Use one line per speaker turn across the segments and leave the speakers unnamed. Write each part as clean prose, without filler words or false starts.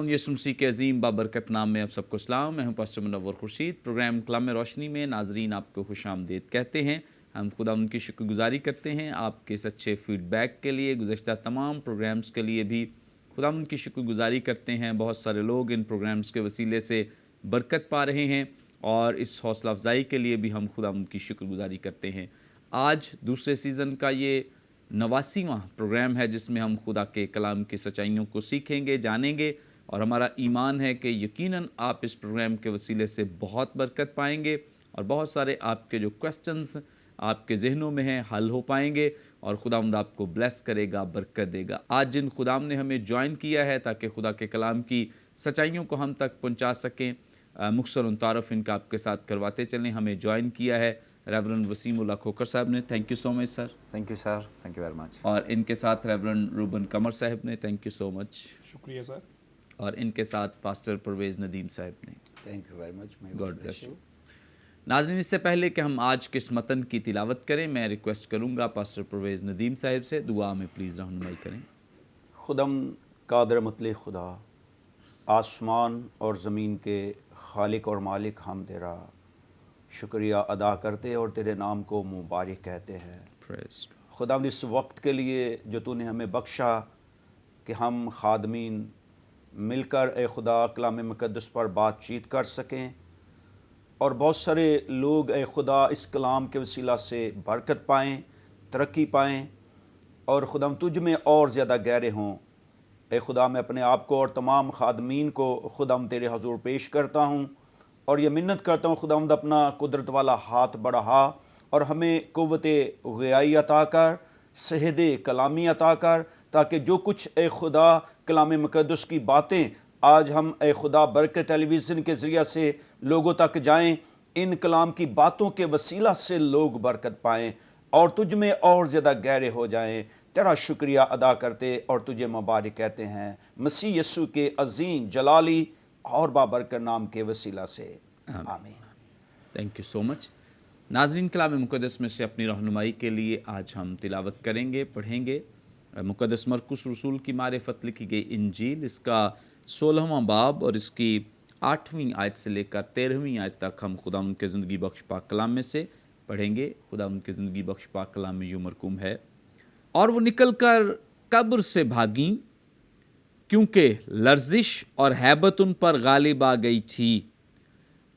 यीशु मसीह के अजीम बाबरकत नाम में आप सबको सलाम। मैं हूं पास्टर मुनव्वर खुर्शीद। प्रोग्राम कलाम रोशनी में नाजरीन आपको खुशामदीद कहते हैं। हम खुदा उनकी शुक्रगुजारी करते हैं आपके इस अच्छे फीडबैक के लिए। गुज़श्ता तमाम प्रोग्राम्स के लिए भी खुदा उनकी शुक्रगुजारी करते हैं। बहुत सारे लोग इन प्रोग्राम्स के वसीले से बरकत पा रहे हैं और इस हौसला अफजाई के लिए भी हम खुदा उनकी शुक्रगुजारी करते हैं। आज दूसरे सीज़न का ये 89वां प्रोग्राम है जिसमें हम खुदा के कलाम की सच्चाइयों को सीखेंगे, जानेंगे और हमारा ईमान है कि यकीनन आप इस प्रोग्राम के वसीले से बहुत बरकत पाएंगे और बहुत सारे आपके जो क्वेश्चंस आपके जहनों में हैं हल हो पाएंगे और खुदावंद आपको ब्लेस करेगा, बरकत देगा। आज जिन खुदाम ने हमें ज्वाइन किया है ताकि खुदा के कलाम की सच्चाइयों को हम तक पहुंचा सकें, मुख्तसर तारफ़ इनका आपके साथ करवाते चलें। हमें ज्वाइन किया है रेवरेंड वसीमुल्लाह खोकर साहब ने। Thank you so much sir.
Thank you sir, thank you very much.
और इनके साथ रेवरेंड रूबन कमर साहब ने। Thank you so much.
शुक्रिया सर।
और इनके साथ पास्टर परवेज़ नदीम साहब ने।
Thank you very much.
God bless you. नाज़रीन, इससे पहले कि हम आज के इस मतन की तिलावत करें, मैं रिक्वेस्ट करूंगा पास्टर परवेज़ नदीम साहब से दुआ में प्लीज़ रहनुमाई करें।
खुदम कादर मुतलक खुदा, आसमान और ज़मीन के खालिक और मालिक, हम तेरा शुक्रिया अदा करते और तेरे नाम को मुबारक कहते हैं। खुदा इस वक्त के लिए जो तूने हमें बख्शा कि हम खादमीन मिलकर ए खुदा कलाम मुक़द्दस पर बातचीत कर सकें और बहुत सारे लोग ए खुदा इस कलाम के वसीला से बरकत पाएँ, तरक्की पाएँ और खुदा तुझ में और ज़्यादा गहरे हों। ए खुदा मैं अपने आप को और तमाम खादमीन को खुदा तेरे हजूर पेश करता हूँ और ये मिन्नत करता हूँ खुदावंद अपना कुदरत वाला हाथ बढ़ा और हमें क़ुव्वते ग़ियाई अता कर, सेहदे कलामी अता कर, ताकि जो कुछ ए खुदा कलाम मुक़द्दस की बातें आज हम ए खुदा बरकत टेलीविज़न के ज़रिए से लोगों तक जाएं, इन कलाम की बातों के वसीला से लोग बरकत पाएँ और तुझ में और ज़्यादा गहरे हो जाएं। तेरा शुक्रिया अदा करते और तुझे मुबारक कहते हैं मसीह यीशु के अजीम जलाली और बाबरकत नाम के वसीला से, आमीन।
Thank you so much. नाज़रीन, कलाम मुक़द्दस में से अपनी रहनुमाई के लिए आज हम तिलावत करेंगे, पढ़ेंगे मुक़द्दस मरकुस रसूल की मारिफत लिखी गई इंजील, इसका 16वां बाब और इसकी 8वीं आयत से लेकर 13वीं आयत तक हम खुदा उनके ज़िंदगी बख्श पाक कलाम में से पढ़ेंगे। खुदा उनके ज़िंदगी बख्श पाक कलाम में यूं मरकूम है, और वो निकल कर कब्र से भागीं क्योंकि लर्जिश और हैबत उन पर गालिब आ गई थी,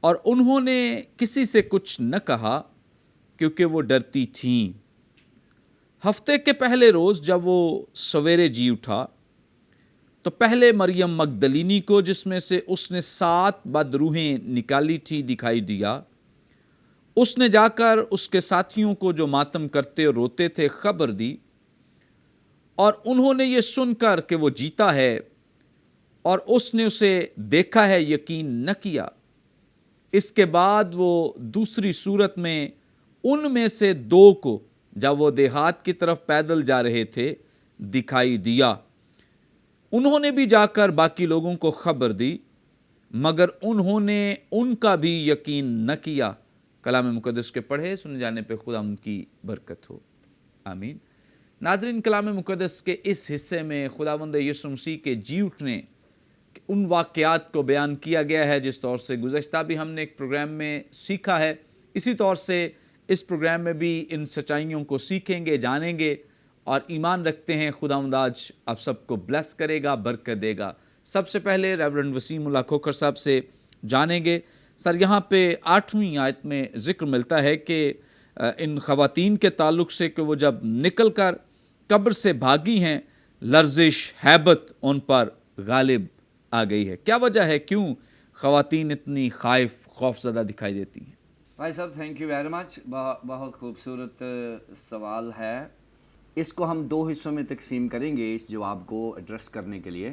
और उन्होंने किसी से कुछ न कहा क्योंकि वो डरती थीं। हफ्ते के पहले रोज़ जब वो सवेरे जी उठा तो पहले मरियम मगदलीनी को, जिसमें से उसने 7 बदरूहें निकाली थी, दिखाई दिया। उसने जाकर उसके साथियों को जो मातम करते और रोते थे खबर दी, और उन्होंने ये सुनकर कि वो जीता है और उसने उसे देखा है यकीन न किया। इसके बाद वो दूसरी सूरत में उनमें से 2 को, जब वो देहात की तरफ पैदल जा रहे थे, दिखाई दिया। उन्होंने भी जाकर बाकी लोगों को खबर दी, मगर उन्होंने उनका भी यकीन न किया। कलाम मुक़द्दस के पढ़े सुने जाने पे खुदा उनकी बरकत हो, आमीन। नाज़रीन, कलाम मुक़द्दस के इस हिस्से में खुदावंद यीशु मसीह के जी उठने उन वाक़यात को बयान किया गया है जिस तौर से गुज़श्ता भी हमने एक प्रोग्राम में सीखा है। इसी तौर से इस प्रोग्राम में भी इन सच्चाइयों को सीखेंगे, जानेंगे और ईमान रखते हैं खुदावंद आज आप सबको ब्लेस करेगा, बरकत देगा। सबसे पहले रेवरेंड वसीमुल्लाह खोकर साहब से जानेंगे। सर, यहाँ पे 8वीं आयत में ज़िक्र मिलता है कि इन ख़वातीन के ताल्लुक़ से कि वो जब निकल कर कब्र से भागी हैं, लर्जिश हैबत उन पर गालिब आ गई है। क्या वजह है, क्यों ख़वातीन इतनी खौफज़दा दिखाई देती हैं?
भाई साहब, थैंक यू वेरी मच। बहुत खूबसूरत सवाल है। इसको हम 2 हिस्सों में तकसीम करेंगे इस जवाब को एड्रेस करने के लिए।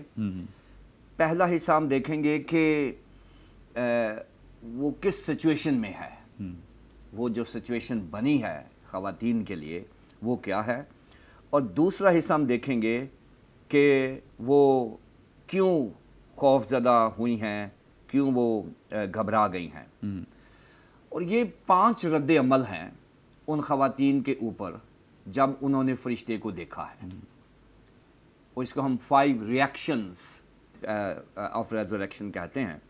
पहला हिस्सा हम देखेंगे कि वो किस सिचुएशन में है, वो जो सिचुएशन बनी है ख़वातीन के लिए वो क्या है, और दूसरा हिस्सा हम देखेंगे कि वो क्यों खौफज़दा हुई हैं, क्यों वो घबरा गई हैं। और ये 5 रद्द अमल हैं उन ख़वातीन के ऊपर जब उन्होंने फ़रिश्ते को देखा है, और इसको हम 5 रिएक्शंस ऑफ रेजरेक्शन कहते हैं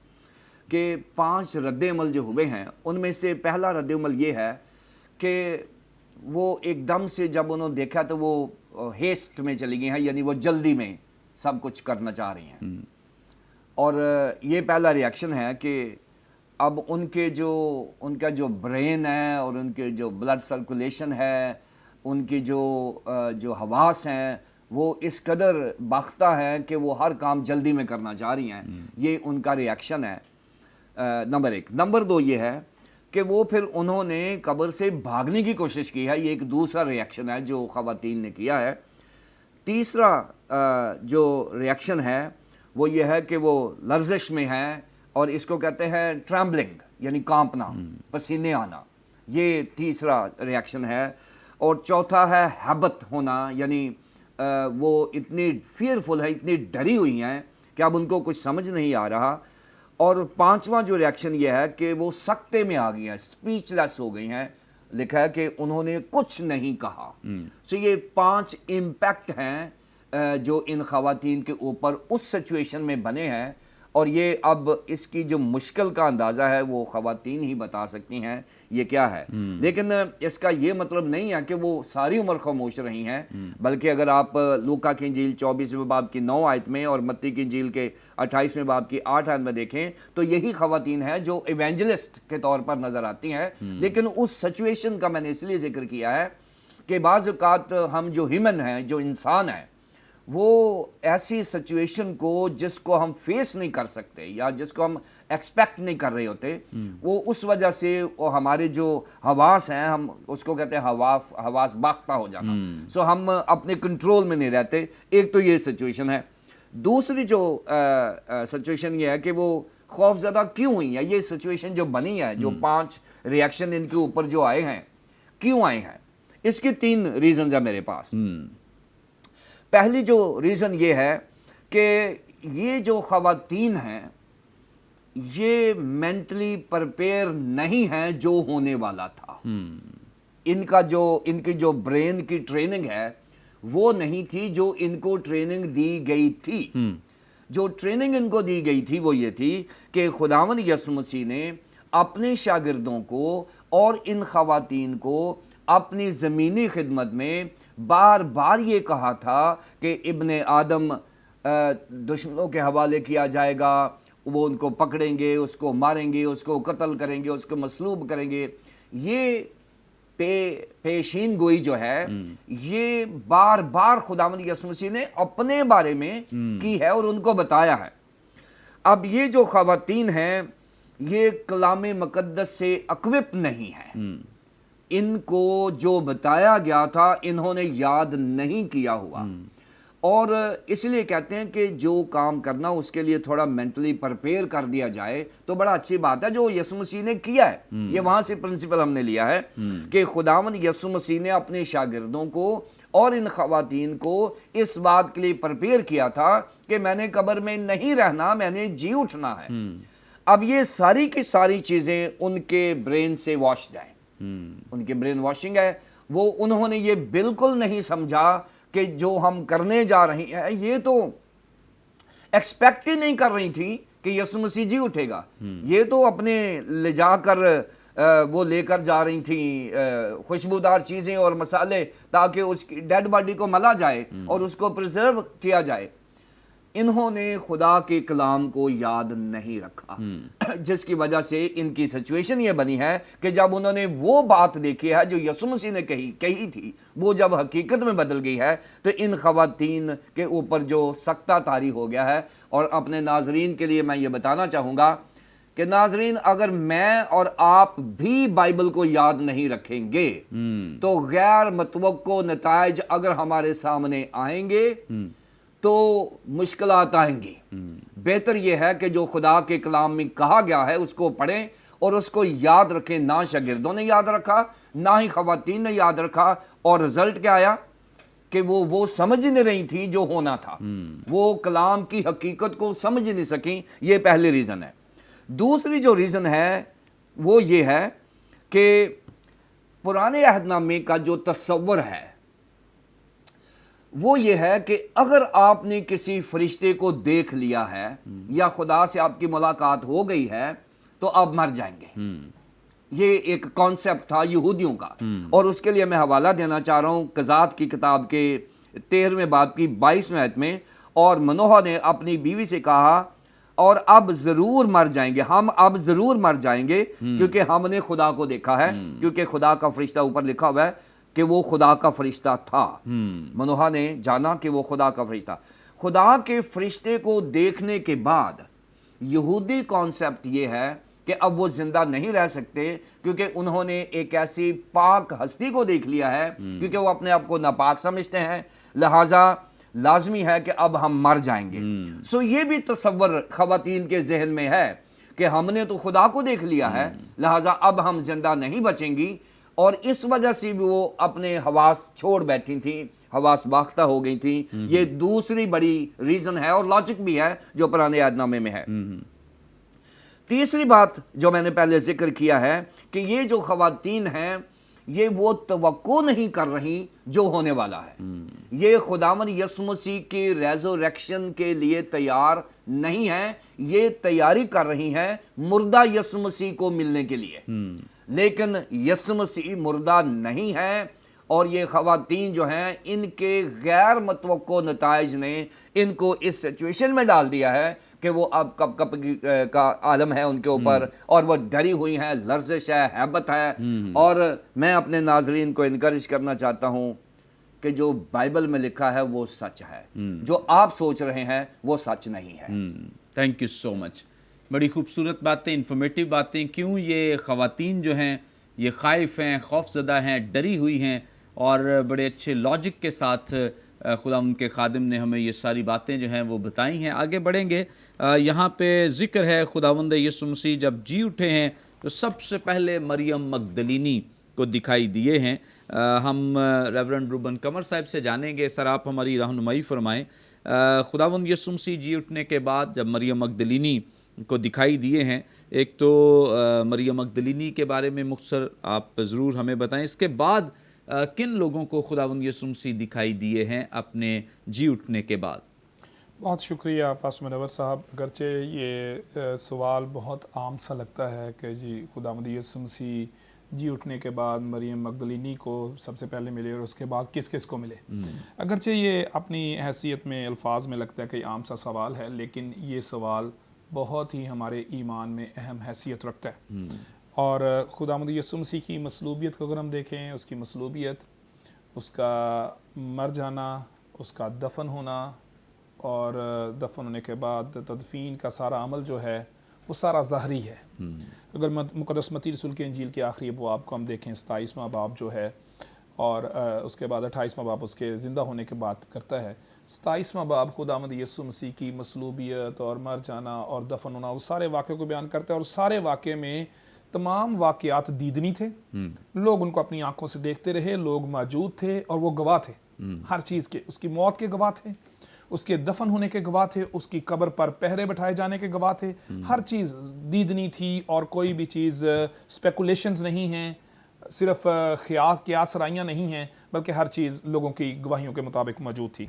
कि 5 रद्द-ए-अमल जो हुए हैं उनमें से पहला रद्द-ए-अमल ये है कि वो एकदम से जब उन्होंने देखा तो वो हेस्ट में चली गई हैं, यानी वो जल्दी में सब कुछ करना चाह रही हैं। और ये पहला रिएक्शन है कि अब उनका जो ब्रेन है और उनके जो ब्लड सर्कुलेशन है, उनकी जो हवास हैं, वो इस कदर बाख्ता है कि वो हर काम जल्दी में करना चाह रही हैं। ये उनका रिएक्शन है नंबर 1। नंबर 2 ये है कि वो फिर उन्होंने कब्र से भागने की कोशिश की है। ये एक दूसरा रिएक्शन है जो ख़वातीन ने किया है। तीसरा जो रिएक्शन है वो ये है कि वो लर्जिश में है और इसको कहते हैं ट्रैम्बलिंग, यानी कांपना, पसीने आना। ये तीसरा रिएक्शन है। और चौथा है हैबत होना, यानी वो इतनी फियरफुल है, इतनी डरी हुई हैं कि अब उनको कुछ समझ नहीं आ रहा। और पांचवा जो रिएक्शन ये है कि वो सकते में आ गई हैं, स्पीचलेस हो गई हैं। लिखा है कि उन्होंने कुछ नहीं कहा। सो ये 5 इम्पैक्ट हैं जो इन ख़वातीन के ऊपर उस सिचुएशन में बने हैं। और ये अब इसकी जो मुश्किल का अंदाज़ा है वो ख़वातीन ही बता सकती हैं ये क्या है। लेकिन इसका ये मतलब नहीं है कि वो सारी उम्र खामोश रही हैं, बल्कि अगर आप लूका की इंजील 24वें बाब की 9 आयत में और मत्ती की इंजील के 28वें बाब की 8 आयत में देखें तो यही ख़वातीन हैं जो इवेंजलिस्ट के तौर पर नज़र आती हैं। लेकिन उस सिचुएशन का मैंने इसलिए जिक्र किया है कि बाज़ औक़ात हम जो ह्यूमन हैं, जो इंसान हैं, वो ऐसी सिचुएशन को जिसको हम फेस नहीं कर सकते या जिसको हम एक्सपेक्ट नहीं कर रहे होते, वो उस वजह से वो हमारे जो हवास हैं, हम उसको कहते हैं हवास बाख्ता हो जाना। सो हम अपने कंट्रोल में नहीं रहते। एक तो ये सिचुएशन है। दूसरी जो सिचुएशन ये है कि वो खौफज़दा क्यों हुई है। ये सिचुएशन जो बनी है, जो 5 रिएक्शन इनके ऊपर जो आए हैं, क्यों आए हैं, इसकी 3 रीजन है मेरे पास। पहली जो रीज़न ये है कि ये जो ख़वातीन हैं ये मेंटली प्रिपेयर नहीं है जो होने वाला था। इनकी जो ब्रेन की ट्रेनिंग है वो नहीं थी जो इनको ट्रेनिंग दी गई थी। जो ट्रेनिंग इनको दी गई थी वो ये थी कि खुदावंद यीशु मसीह ने अपने शागिर्दों को और इन ख़वातीन को अपनी ज़मीनी खिदमत में बार बार ये कहा था कि इब्ने आदम दुश्मनों के हवाले किया जाएगा, वो उनको पकड़ेंगे, उसको मारेंगे, उसको कत्ल करेंगे, उसको मसलूब करेंगे। ये पेशीन गोई जो है ये बार बार खुदावंद यीशु मसीह ने अपने बारे में की है और उनको बताया है। अब ये जो ख़वातीन हैं ये कलाम मुक़द्दस से अक्विप नहीं है। इनको जो बताया गया था इन्होंने याद नहीं किया हुआ। और इसलिए कहते हैं कि जो काम करना उसके लिए थोड़ा मेंटली प्रिपेयर कर दिया जाए तो बड़ा अच्छी बात है, जो यीशु मसीह ने किया है। ये वहां से प्रिंसिपल हमने लिया है कि खुदावंद यीशु मसीह ने अपने शागिर्दों को और इन ख़वातीन को इस बात के लिए प्रिपेयर किया था कि मैंने कब्र में नहीं रहना, मैंने जी उठना है। अब ये सारी की सारी चीजें उनके ब्रेन से वॉश्ड हैं, उनकी ब्रेन वॉशिंग है। वो उन्होंने ये बिल्कुल नहीं समझा कि जो हम करने जा रहे हैं, ये तो एक्सपेक्ट ही नहीं कर रही थी कि यीशु मसीह जी उठेगा। ये तो अपने ले जाकर वो लेकर जा रही थी खुशबूदार चीजें और मसाले ताकि उसकी डेड बॉडी को मला जाए और उसको प्रिजर्व किया जाए। इन्होंने खुदा के कलाम को याद नहीं रखा, जिसकी वजह से इनकी सिचुएशन ये बनी है कि जब उन्होंने वो बात देखी है जो यीशु मसीह ने कही थी, वो जब हकीकत में बदल गई है तो इन ख़वातीन के ऊपर जो सख्ता तारी हो गया है। और अपने नाजरीन के लिए मैं ये बताना चाहूँगा कि नाजरीन, अगर मैं और आप भी बाइबल को याद नहीं रखेंगे तो गैर मतवक्को नताइज अगर हमारे सामने आएंगे तो मुश्किलात आएंगी। बेहतर यह है कि जो खुदा के कलाम में कहा गया है उसको पढ़ें और उसको याद रखें। ना शागिर्दों ने याद रखा, ना ही ख़वातीन ने याद रखा। और रिजल्ट क्या आया कि वो समझ नहीं रही थी जो होना था, वो कलाम की हकीकत को समझ नहीं सकी। ये पहली रीज़न है। दूसरी जो रीज़न है वो ये है कि पुराने अहदनामे का जो तस्वर है وہ یہ ہے کہ اگر آپ نے کسی فرشتے کو دیکھ لیا ہے یا خدا سے آپ کی ملاقات ہو گئی ہے تو آپ مر جائیں گے. یہ ایک کانسیپٹ تھا یہودیوں کا. اور اس کے لیے میں حوالہ دینا چاہ رہا ہوں قضات کی کتاب کے 13ویں باب کی 22ویں آیت میں. اور منوح نے اپنی بیوی سے کہا اور اب ضرور مر جائیں گے, ہم اب ضرور مر جائیں گے کیونکہ ہم نے خدا کو دیکھا ہے. کیونکہ خدا کا فرشتہ اوپر لکھا ہوا ہے کہ وہ خدا کا فرشتہ تھا. منوح نے جانا کہ وہ خدا کا فرشتہ. خدا کے فرشتے کو دیکھنے کے بعد یہودی کانسیپٹ یہ ہے کہ اب وہ زندہ نہیں رہ سکتے کیونکہ انہوں نے ایک ایسی پاک ہستی کو دیکھ لیا ہے, کیونکہ وہ اپنے آپ کو ناپاک سمجھتے ہیں, لہٰذا لازمی ہے کہ اب ہم مر جائیں گے. سو یہ بھی تصور خواتین کے ذہن میں ہے کہ ہم نے تو خدا کو دیکھ لیا ہے, لہٰذا اب ہم زندہ نہیں بچیں گی. اور اس وجہ سے بھی وہ اپنے حواس چھوڑ بیٹھی تھیں, حواس باختہ ہو گئی تھیں. یہ دوسری بڑی ریزن ہے اور لاجک بھی ہے جو پرانے عہد نامے میں ہے. تیسری بات جو میں نے پہلے ذکر کیا ہے کہ یہ جو خواتین ہیں یہ وہ توقع نہیں کر رہی جو ہونے والا ہے. یہ خداوند یسوع مسیح کی ریزوریکشن کے لیے تیار نہیں ہیں, یہ تیاری کر رہی ہیں مردہ یسوع مسیح کو ملنے کے لیے. لیکن یسوع مسیح مردہ نہیں ہے, اور یہ خواتین جو ہیں ان کے غیر متوقع نتائج نے ان کو اس سچویشن میں ڈال دیا ہے کہ وہ اب کب کب کا عالم ہے ان کے اوپر, اور وہ ڈری ہوئی ہیں, لرزش ہے, ہیبت ہے. اور میں اپنے ناظرین کو انکریج کرنا چاہتا ہوں کہ جو بائبل میں لکھا ہے وہ سچ ہے, جو آپ سوچ رہے ہیں وہ سچ نہیں ہے.
Thank you so much. بڑی خوبصورت باتیں, انفارمیٹیو باتیں. کیوں یہ خواتین جو ہیں یہ خائف ہیں, خوف زدہ ہیں, ڈری ہوئی ہیں, اور بڑے اچھے لاجک کے ساتھ خدا ان کے خادم نے ہمیں یہ ساری باتیں جو ہیں وہ بتائی ہیں. آگے بڑھیں گے. یہاں پہ ذکر ہے خداوند یسوع مسیح جب جی اٹھے ہیں تو سب سے پہلے مریم مگدلینی کو دکھائی دیے ہیں. ہم ریورنڈ روبن قمر صاحب سے جانیں گے. سر آپ ہماری رہنمائی فرمائیں. خداوند یسوع مسیح جی اٹھنے کے بعد جب مریم مگدلینی کو دکھائی دیے ہیں, ایک تو مریم مگدلینی کے بارے میں مختصر آپ ضرور ہمیں بتائیں. اس کے بعد کن لوگوں کو خداوند یسوع مسیح دکھائی دیے ہیں اپنے جی اٹھنے کے بعد؟
بہت شکریہ پاسٹر منور صاحب. اگرچہ یہ سوال بہت عام سا لگتا ہے کہ جی خداوند یسوع مسیح جی اٹھنے کے بعد مریم مگدلینی کو سب سے پہلے ملے اور اس کے بعد کس کس کو ملے. اگرچہ یہ اپنی حیثیت میں الفاظ میں لگتا ہے کہ عام سا سوال ہے, لیکن یہ سوال بہت ہی ہمارے ایمان میں اہم حیثیت رکھتا ہے. اور خداوند یسوع مسیح کی مصلوبیت کو اگر ہم دیکھیں, اس کی مصلوبیت, اس کا مر جانا, اس کا دفن ہونا, اور دفن ہونے کے بعد تدفین کا سارا عمل جو ہے وہ سارا ظاہری ہے. اگر مقدس متی رسول کے انجیل کے آخری ابواب کو ہم دیکھیں, 27واں باب جو ہے, اور اس کے بعد 28واں باب اس کے زندہ ہونے کے بات کرتا ہے. 27واں باب خداوند یسوع مسیح کی مصلوبیت اور مر جانا اور دفن ہونا اس سارے واقعے کو بیان کرتا ہے. اور سارے واقعے میں تمام واقعات دیدنی تھے, لوگ ان کو اپنی آنکھوں سے دیکھتے رہے, لوگ موجود تھے اور وہ گواہ تھے ہر چیز کے. اس کی موت کے گواہ تھے, اس کے دفن ہونے کے گواہ تھے, اس کی قبر پر پہرے بٹھائے جانے کے گواہ تھے. ہر چیز دیدنی تھی اور کوئی بھی چیز سپیکولیشنز نہیں ہیں, صرف خیال قیاس رائیاں نہیں ہیں, بلکہ ہر چیز لوگوں کی گواہیوں کے مطابق موجود تھی.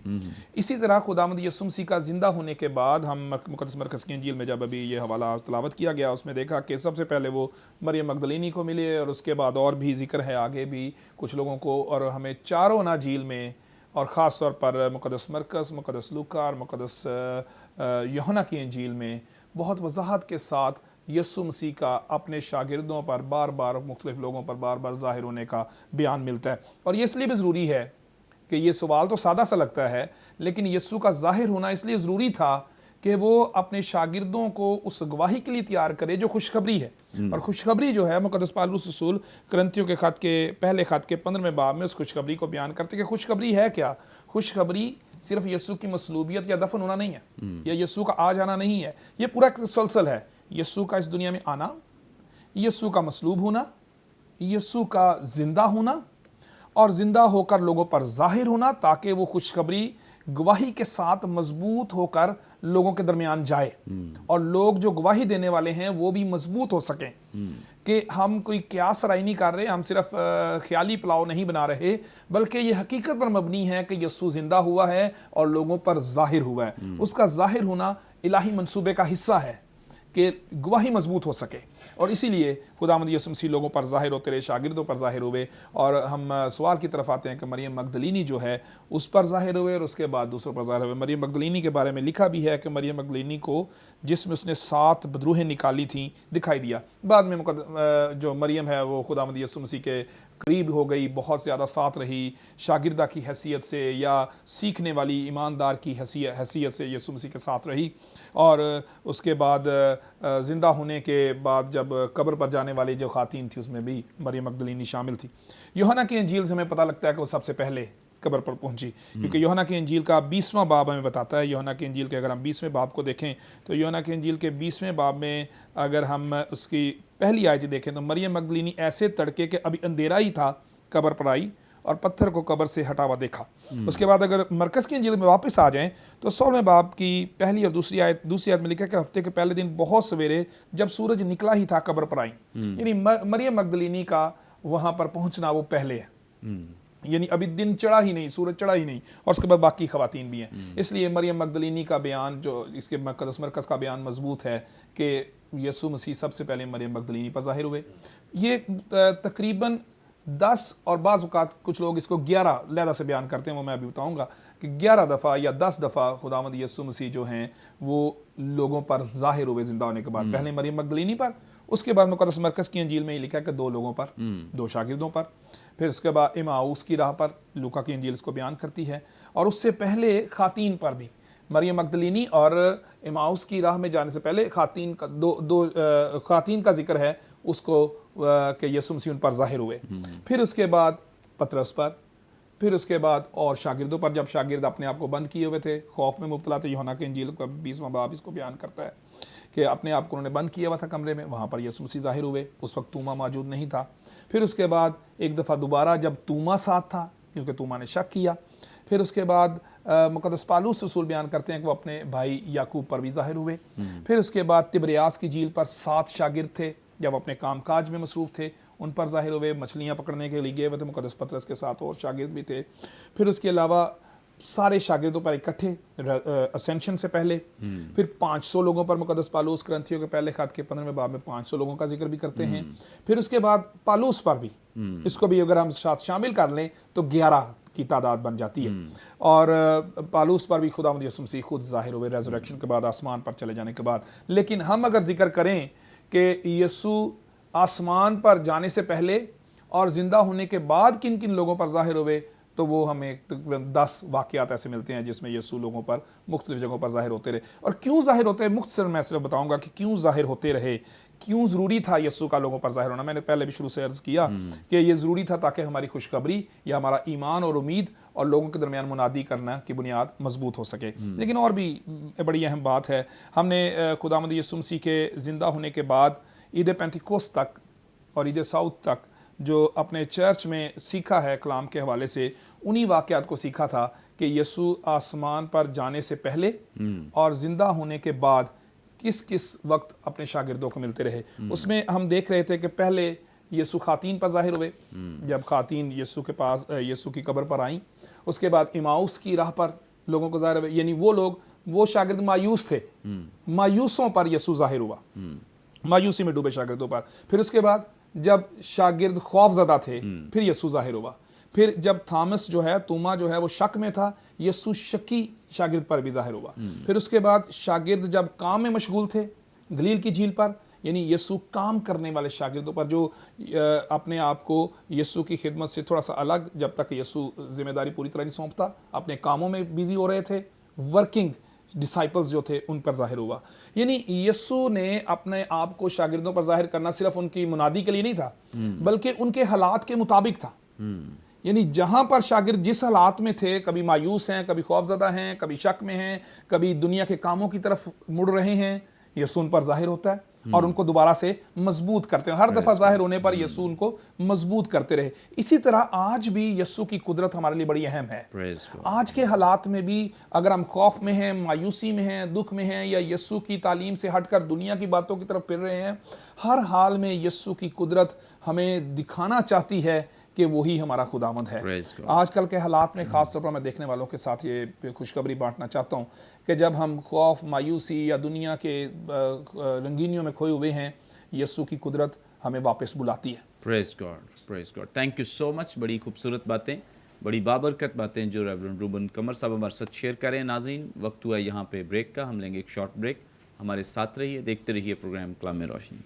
اسی طرح خداوند یسوع مسیح کا زندہ ہونے کے بعد ہم مقدس مرکز کی انجیل میں جب ابھی یہ حوالہ تلاوت کیا گیا, اس میں دیکھا کہ سب سے پہلے وہ مریم مگدلینی کو ملے, اور اس کے بعد اور بھی ذکر ہے آگے بھی کچھ لوگوں کو. اور ہمیں چاروں اناجیل میں, اور خاص طور پر مقدس مرکز, مقدس لوکا اور مقدس یوحنا کی انجیل میں بہت وضاحت کے ساتھ یسوع مسیح کا اپنے شاگردوں پر بار بار, مختلف لوگوں پر بار بار ظاہر ہونے کا بیان ملتا ہے. اور یہ اس لیے بھی ضروری ہے کہ یہ سوال تو سادہ سا لگتا ہے, لیکن یسوع کا ظاہر ہونا اس لیے ضروری تھا کہ وہ اپنے شاگردوں کو اس گواہی کے لیے تیار کرے جو خوشخبری ہے. اور خوشخبری جو ہے مقدس پالوس رسول کرنتھیوں کے خط کے پہلے خط کے 15ویں باب میں اس خوشخبری کو بیان کرتے کہ خوشخبری ہے کیا. خوشخبری صرف یسوع کی مصلوبیت یا دفن ہونا نہیں ہے, یا یسوع کا آ جانا نہیں ہے. یہ پورا تسلسل ہے. یسوع کا اس دنیا میں آنا, یسوع کا مصلوب ہونا, یسوع کا زندہ ہونا, اور زندہ ہو کر لوگوں پر ظاہر ہونا, تاکہ وہ خوشخبری गवाही के साथ मजबूत होकर लोगों के दरमियान जाए और लोग जो गवाही देने वाले हैं वो भी मजबूत हो सकें कि हम कोई क्यास राय नहीं कर रहे, हम सिर्फ ख्याली पुलाव नहीं बना रहे, बल्कि ये हकीकत पर मबनी है कि यीशु जिंदा हुआ है और लोगों पर जाहिर हुआ है। उसका जाहिर होना इलाही मंसूबे का हिस्सा है कि गवाही मजबूत हो सके, और इसीलिए खुदावंद यीशु मसीह लोगों पर जाहिर होते रहे, शागिर्दों पर जाहिर हुए। और हम सवाल की तरफ आते हैं कि मरियम मगदलीनी जो है उस पर जाहिर हुए और उसके बाद दूसरों पर जाहिर हुए। मरियम मगदलीनी के बारे में लिखा भी है कि मरियम मगदलीनी को जिसमें उसने 7 बदरूहें निकाली थीं दिखाई दिया। बाद में जो मरियम है वो खुदावंद यीशु मसीह के करीब हो गई, बहुत ज़्यादा साथ रही, शागिर्दा की हैसियत से या सीखने वाली ईमानदार की हैसियत से यीशु मसीह के साथ रही। और उसके बाद ज़िंदा होने के बाद जब कब्र पर जाने वाली जो खातून थी उसमें भी मरियम मगदलीनी शामिल थी। यूहन्ना की इंजील से हमें पता लगता है कि वो सबसे पहले कब्र पर पहुंची, क्योंकि यूहन्ना की इंजील का 20वां बाब हमें बताता है। यूहन्ना की इंजील के अगर हम 20वें बाब को देखें तो यूहन्ना की इंजील के 20वें बाब में अगर हम उसकी पहली आयत देखें तो मरियम मगदलीनी ऐसे तड़के के अभी अंधेरा ही था कब्र पर आई और पत्थर को कब्र से हटा हुआ देखा। उसके बाद अगर मरकज़ की इंजील में वापस आ जाएं तो 16वें बाब की पहली और दूसरी आयत में लिखा है कि हफ्ते के पहले दिन बहुत सवेरे जब सूरज निकला ही था कब्र पर आई। यानी मरियम मगदलीनी का वहां पर पहुंचना वो पहले है, यानी अभी दिन चढ़ा ही नहीं, सूरज चढ़ा ही नहीं, और उसके बाद बाकी खवातीन भी हैं। इसलिए मरियम मगदलीनी का बयान जो इसके मुक़द्दस मरकज़ का बयान मजबूत है कि यीशु मसीह सबसे पहले मरियम मगदलीनी पर ज़ाहिर हुए। ये तकरीबन 10 और बाज़ औक़ात कुछ लोग इसको 11 लहदा से बयान करते हैं, वो मैं अभी बताऊंगा कि 11 दफ़ा या 10 दफ़ा खुदावंद यीशु मसीह जो हैं वो लोगों पर ज़ाहिर हुए ज़िंदा होने के बाद। पहले मरियम मगदलीनी पर, उसके बाद मुक़द्दस मरकज़ की इंजील में ये लिखा है कि 2 लोगों पर, 2 शागिर्दों पर, फिर उसके बाद इमाऊस की राह पर, लूका की इंजील इसको बयान करती है, और उससे पहले खातीन पर भी। मरियम मगदलीनी और इमाऊस की राह में जाने से पहले खातीन का दो खातीन का जिक्र है उसको कि यीशु मसीह उन पर ज़ाहिर हुए। फिर उसके बाद पतरस पर, फिर उसके बाद और शागिर्दों पर, जब शागिर्द अपने आप को बंद किए हुए थे, खौफ में मुब्तला थे। यूहन्ना के इंजील का 20वां बाब इसको बयान करता है कि अपने आप को उन्होंने बंद किया हुआ था कमरे में, वहाँ पर यीशु मसीह ज़ाहिर हुए। उस वक्त तूमा मौजूद नहीं था। फिर उसके बाद एक दफ़ा दोबारा जब तूमा साथ था, क्योंकि तूमा ने शक किया। फिर उसके बाद मुक़द्दस पालूस रसूल बयान करते हैं कि वो अपने भाई याकूब पर भी ज़ाहिर हुए। फिर उसके बाद तिब्रियास की झील पर 7 शागिर्द थे, जब अपने कामकाज में मसरूफ़ थे उन पर ज़ाहिर हुए। मछलियाँ पकड़ने के लिए गए हुए थे मुक़द्दस पतरस के साथ, और शागिर्द भी थे। फिर उसके अलावा सारे शागिर्दों पर इकट्ठे असेंशन से पहले। फिर 500 लोगों पर मुक़द्दस पालूस ग्रंथियों के पहले ख़त के 15वें बाब में 500 लोगों का जिक्र भी करते हैं। फिर उसके बाद पालूस पर भी, इसको भी अगर हम साथ शामिल कर लें तो 11 की तादाद बन जाती है। और पालूस पर भी खुदावंद यीशु मसीह खुद ज़ाहिर हुए रेज़रेक्शन के बाद, आसमान पर चले जाने के बाद। लेकिन हम अगर जिक्र करें कि यीशु आसमान पर जाने से पहले और ज़िंदा होने के बाद किन किन लोगों पर ज़ाहिर हुए, तो वो हमें तकरीबन 10 वाक़यात ऐसे मिलते हैं जिसमें यीशु लोगों पर मुख्तलिफ जगहों पर ज़ाहिर होते रहे। और क्यों ज़ाहिर होते हैं, मुख्तसर मैं सिर्फ बताऊंगा कि क्यों ज़ाहिर होते रहे, क्यों ज़रूरी था यीशु का लोगों पर ज़ाहिर होना। मैंने पहले भी शुरू से अर्ज़ किया कि ये ज़रूरी था ताकि हमारी खुशखबरी या हमारा ईमान और उम्मीद और लोगों के दरमियान मुनादी करना की बुनियाद मजबूत हो सके। लेकिन और भी बड़ी अहम बात है, हमने खुदावंद यीशु मसीह के ज़िंदा होने के बाद ईद पेंटिकोस्त तक और ईद साउद तक जो अपने चर्च में सीखा है कलाम के हवाले से, उन्हीं वाक़यात को सीखा था कि यीशु आसमान पर जाने से पहले और ज़िंदा होने के बाद किस किस वक्त अपने शागिर्दों को मिलते रहे। उसमें हम देख रहे थे कि पहले यीशु खातीन पर ज़ाहिर हुए, जब खातीन यीशु के पास यीशु की कब्र पर आई। उसके बाद इमाऊस की राह पर लोगों को ज़ाहिर हुए, यानी वो लोग, वो शागिर्द मायूस थे, मायूसों पर यीशु ज़ाहिर हुआ, मायूसी में डूबे शागिर्दों पर। फिर उसके बाद जब शागिर्द खौफज़दा थे फिर यीशु ज़ाहिर हुआ। फिर जब थॉमस जो है, तूमा जो है, वो शक में था, यीशु शकी शागिर्द पर भी ज़ाहिर हुआ। फिर उसके बाद शागिर्द जब काम में मशगूल थे गलील की झील पर, यानी यीशु काम करने वाले शागिर्दों पर जो अपने आप को यीशु की खिदमत से थोड़ा सा अलग, जब तक यीशु जिम्मेदारी पूरी तरह नहीं सौंपता, अपने कामों में बिजी हो रहे थे, वर्किंग डिसाइपल्स जो थे उन पर ज़ाहिर हुआ। यानी यीशु ने अपने आप को शागिर्दों पर ज़ाहिर करना सिर्फ उनकी मुनादी के लिए नहीं था, बल्कि उनके हालात के मुताबिक था। यानी जहां पर शागिर्द जिस हालात में थे, कभी मायूस हैं, कभी खौफज़दा हैं, कभी शक में हैं, कभी दुनिया के कामों की तरफ मुड़ रहे हैं, यीशु उन पर ज़ाहिर होता है। اور ان کو دوبارہ سے مضبوط کرتے ہیں. ہر دفعہ ظاہر ہونے پر یسوع ان کو مضبوط کرتے رہے. اسی طرح آج بھی یسوع کی قدرت ہمارے لیے بڑی اہم ہے. آج کے حالات میں بھی اگر ہم خوف میں ہیں, مایوسی میں ہیں, دکھ میں ہیں, یا یسوع کی تعلیم سے ہٹ کر دنیا کی باتوں کی طرف پھر رہے ہیں, ہر حال میں یسوع کی قدرت ہمیں دکھانا چاہتی ہے کہ وہی ہمارا خداوند ہے. آج کل کے حالات میں خاص طور پر میں دیکھنے والوں کے ساتھ یہ خوشخبری بانٹنا چاہتا ہوں کہ جب ہم خوف, مایوسی یا دنیا کے رنگینیوں میں کھوئے ہوئے ہیں, یسوع کی قدرت ہمیں واپس بلاتی ہے.
Praise God, praise God. Thank you so much. بڑی خوبصورت باتیں, بڑی بابرکت باتیں جو ریورنڈ روبن قمر صاحب ہمارے ساتھ شیئر کریں. ناظرین, وقت ہوا یہاں پہ بریک کا. ہم لیں گے ایک شارٹ بریک. ہمارے ساتھ رہیے, دیکھتے رہیے پروگرام کلام روشنی.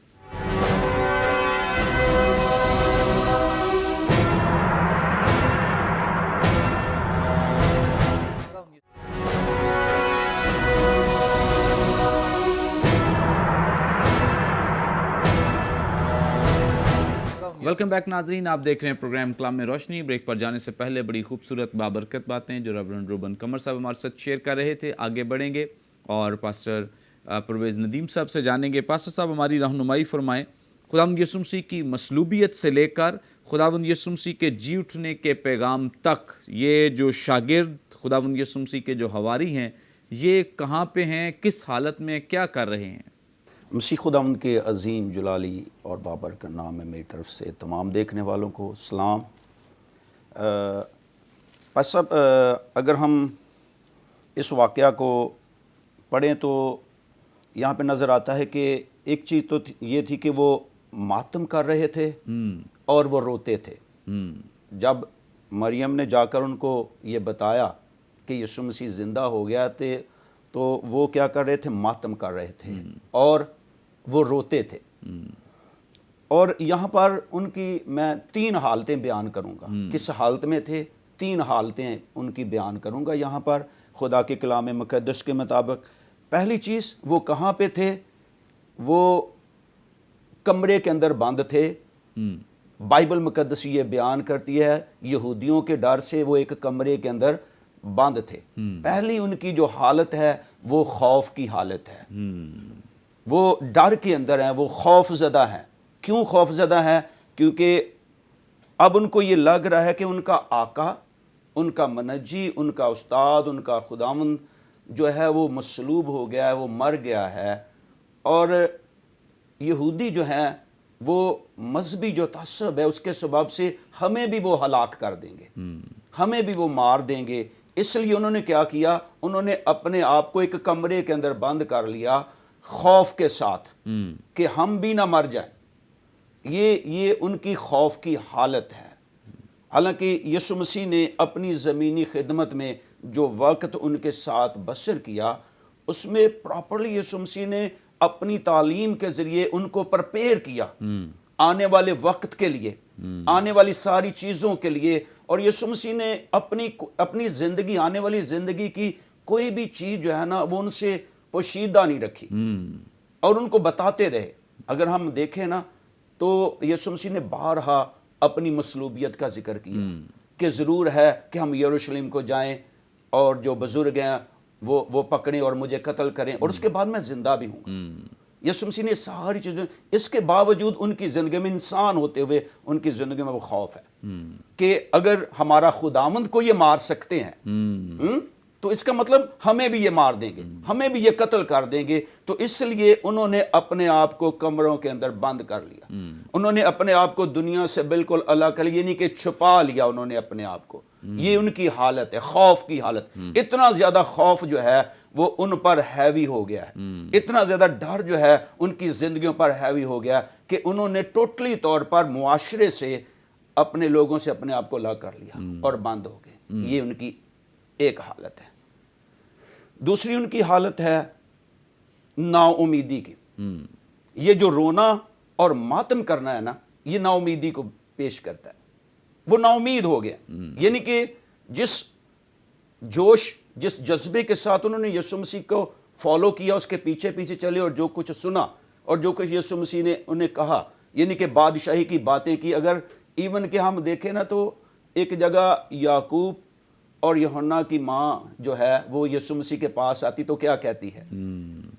ویلکم بیک ناظرین, آپ دیکھ رہے ہیں پروگرام کلام میں روشنی. بریک پر جانے سے پہلے بڑی خوبصورت بابرکت باتیں جو ریورنڈ روبن قمر صاحب ہمارے ساتھ شیئر کر رہے تھے. آگے بڑھیں گے اور پاسٹر پرویز ندیم صاحب سے جانیں گے. پاسٹر صاحب, ہماری رہنمائی فرمائیں. خداوند یسوع مسیح کی مصلوبیت سے لے کر خداوند یسوع مسیح کے جی اٹھنے کے پیغام تک, یہ جو شاگرد خداوند یسوع مسیح کے جو حواری ہیں, یہ کہاں پہ ہیں, کس حالت میں, کیا کر رہے ہیں؟
مسیح خداوند کے عظیم جلالی اور بابرکت نام میں میری طرف سے تمام دیکھنے والوں کو سلام. بس اب اگر ہم اس واقعہ کو پڑھیں تو یہاں پہ نظر آتا ہے کہ ایک چیز تو یہ تھی کہ وہ ماتم کر رہے تھے اور وہ روتے تھے. جب مریم نے جا کر ان کو یہ بتایا کہ یسوع مسیح زندہ ہو گیا تھے تو وہ کیا کر رہے تھے, ماتم کر رہے تھے اور وہ روتے تھے. اور یہاں پر ان کی میں 3 حالتیں بیان کروں گا. کس حالت میں تھے, 3 حالتیں ان کی بیان کروں گا یہاں پر خدا کے کلام مقدس کے مطابق. پہلی چیز, وہ کہاں پہ تھے؟ وہ کمرے کے اندر بند تھے. بائبل مقدس یہ بیان کرتی ہے یہودیوں کے ڈر سے وہ ایک کمرے کے اندر بند تھے. پہلی ان کی جو حالت ہے وہ خوف کی حالت ہے. وہ ڈر کے اندر ہیں, وہ خوف زدہ ہیں. کیوں خوف زدہ ہیں؟ کیونکہ اب ان کو یہ لگ رہا ہے کہ ان کا آقا, ان کا منجی, ان کا استاد, ان کا خداوند جو ہے وہ مصلوب ہو گیا ہے, وہ مر گیا ہے. اور یہودی جو ہیں وہ مذہبی جو تعصب ہے اس کے سبب سے ہمیں بھی وہ ہلاک کر دیں گے, ہمیں بھی وہ مار دیں گے. اس لیے انہوں نے کیا کیا, انہوں نے اپنے آپ کو ایک کمرے کے اندر بند کر لیا خوف کے ساتھ کہ ہم بھی نہ مر جائیں. یہ ان کی خوف کی حالت ہے. حالانکہ یسوع مسیح نے اپنی زمینی خدمت میں جو وقت ان کے ساتھ بسر کیا اس میں پراپرلی یسوع مسیح نے اپنی تعلیم کے ذریعے ان کو پرپیئر کیا آنے والے وقت کے لیے, آنے والی ساری چیزوں کے لیے. اور یسوع مسیح نے اپنی زندگی, آنے والی زندگی کی کوئی بھی چیز جو ہے نا وہ ان سے پوشیدہ نہیں رکھی اور ان کو بتاتے رہے. اگر ہم دیکھیں نا تو یسوع مسیح نے بارہا اپنی مصلوبیت کا ذکر کیا کہ ضرور ہے کہ ہم یروشلم کو جائیں اور جو بزرگ ہیں وہ پکڑیں اور مجھے قتل کریں اور اس کے بعد میں زندہ بھی ہوں. یسوع مسیح نے ساری چیزیں, اس کے باوجود ان کی زندگی میں, انسان ہوتے ہوئے ان کی زندگی میں وہ خوف ہے کہ اگر ہمارا خداوند کو یہ مار سکتے ہیں تو اس کا مطلب ہمیں بھی یہ مار دیں گے, ہمیں بھی یہ قتل کر دیں گے. تو اس لیے انہوں نے اپنے آپ کو کمروں کے اندر بند کر لیا. انہوں نے اپنے آپ کو دنیا سے بالکل الگ کر لیا, یعنی کہ چھپا لیا انہوں نے اپنے آپ کو. یہ ان کی حالت ہے, خوف کی حالت. اتنا زیادہ خوف جو ہے وہ ان پر ہیوی ہو گیا ہے, اتنا زیادہ ڈر جو ہے ان کی زندگیوں پر ہیوی ہو گیا کہ انہوں نے ٹوٹلی طور پر معاشرے سے, اپنے لوگوں سے اپنے آپ کو الگ کر لیا اور بند ہو گئے. یہ ان کی ایک حالت ہے. دوسری ان کی حالت ہے نا امیدی کی. یہ جو رونا اور ماتم کرنا ہے نا, یہ نا امیدی کو پیش کرتا ہے. وہ نا امید ہو گیا, یعنی کہ جس جوش, جس جذبے کے ساتھ انہوں نے یسوع مسیح کو فالو کیا, اس کے پیچھے پیچھے چلے اور جو کچھ سنا اور جو کچھ یسوع مسیح نے انہیں کہا, یعنی کہ بادشاہی کی باتیں کی. اگر ایون کہ ہم دیکھیں نا تو ایک جگہ یعقوب اور یوحنا کی ماں جو ہے وہ یسوع مسیح کے پاس آتی تو کیا کہتی ہے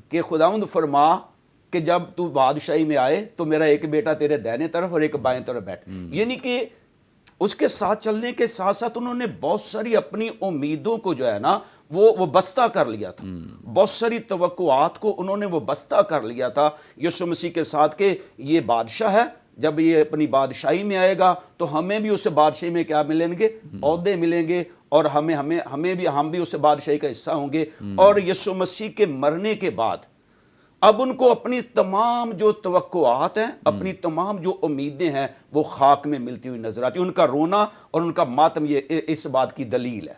کہ خداوند فرما کہ جب تو بادشاہی میں آئے تو میرا ایک بیٹا تیرے دائیں طرف اور ایک بائیں طرف بیٹھ. یعنی کہ اس کے ساتھ چلنے کے ساتھ ساتھ انہوں نے بہت ساری اپنی امیدوں کو جو ہے نا وہ بستہ کر لیا تھا. بہت ساری توقعات کو انہوں نے وہ بستہ کر لیا تھا یسوع مسیح کے ساتھ کہ یہ بادشاہ ہے, جب یہ اپنی بادشاہی میں آئے گا تو ہمیں بھی اسے بادشاہی میں کیا ملیں گے, عہدے ملیں گے, اور ہم بھی اسے بادشاہی کا حصہ ہوں گے. اور یسوع مسیح کے مرنے کے بعد اب ان کو اپنی تمام جو توقعات ہیں, اپنی تمام جو امیدیں ہیں وہ خاک میں ملتی ہوئی نظر آتی. ان کا رونا اور ان کا ماتم یہ اس بات کی دلیل ہے,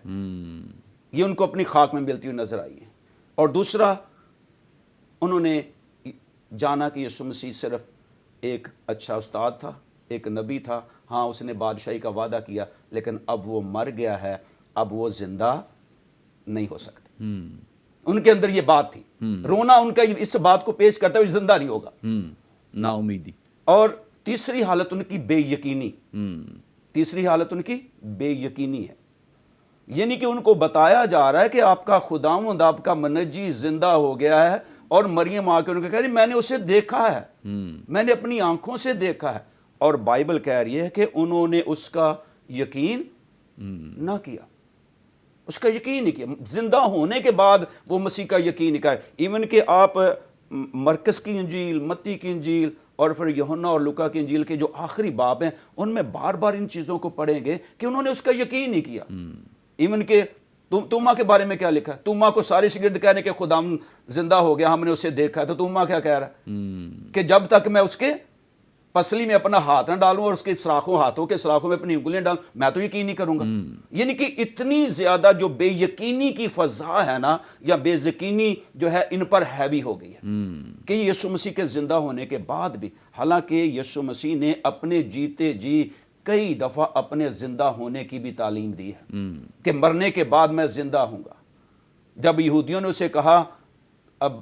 یہ ان کو اپنی خاک میں ملتی ہوئی نظر آئی ہے. اور دوسرا, انہوں نے جانا کہ یسوع مسیح صرف ایک اچھا استاد تھا, ایک نبی تھا. ہاں اس نے بادشاہی کا وعدہ کیا, لیکن اب وہ مر گیا ہے, اب وہ زندہ نہیں ہو سکتے. ان کے اندر یہ بات تھی, رونا ان کا اس بات کو پیش کرتا ہے وہ زندہ نہیں ہوگا,
نا امیدی.
اور تیسری حالت ان کی بے یقینی, تیسری حالت ان کی بے یقینی ہے. یعنی کہ ان کو بتایا جا رہا ہے کہ آپ کا خداوند, آپ کا منجی زندہ ہو گیا ہے, اور مریم آ کے ان کو کہہ رہی میں نے اسے دیکھا ہے, میں نے اپنی آنکھوں سے دیکھا ہے. اور بائبل کہہ رہی ہے کہ انہوں نے اس کا یقین نہ کیا, اس کا یقین نہیں کیا. زندہ ہونے کے بعد وہ مسیح کا یقین نہیں کر. ایون کہ آپ مرکز کی انجیل, متی کی انجیل اور پھر یوحنا اور لوکا کی انجیل کے جو آخری باب ہیں ان میں بار بار ان چیزوں کو پڑھیں گے کہ انہوں نے اس کا یقین نہیں کیا. ایون کہ توما کے بارے میں کیا لکھا ہے, توما کو سارے شاگرد کہہ رہے کہ خدا زندہ ہو گیا, ہم نے اسے دیکھا ہے. تو توما کیا کہہ رہا ہے کہ جب تک میں اس کے پسلی میں اپنا ہاتھ نہ ڈالوں اور اس کے ہاتھوں کے سراخوں میں اپنی انگلیاں ڈالوں, میں تو یقین نہیں کروں گا. یعنی کہ اتنی زیادہ جو بے یقینی کی فضا ہے نا, یا بے یقینی جو ہے ان پر ہیوی ہو گئی ہے کہ یسوع مسیح کے زندہ ہونے کے بعد بھی, حالانکہ یسوع مسیح نے اپنے جیتے جی کئی دفعہ اپنے زندہ ہونے کی بھی تعلیم دی ہے کہ مرنے کے بعد میں زندہ ہوں گا. جب یہودیوں نے اسے کہا اب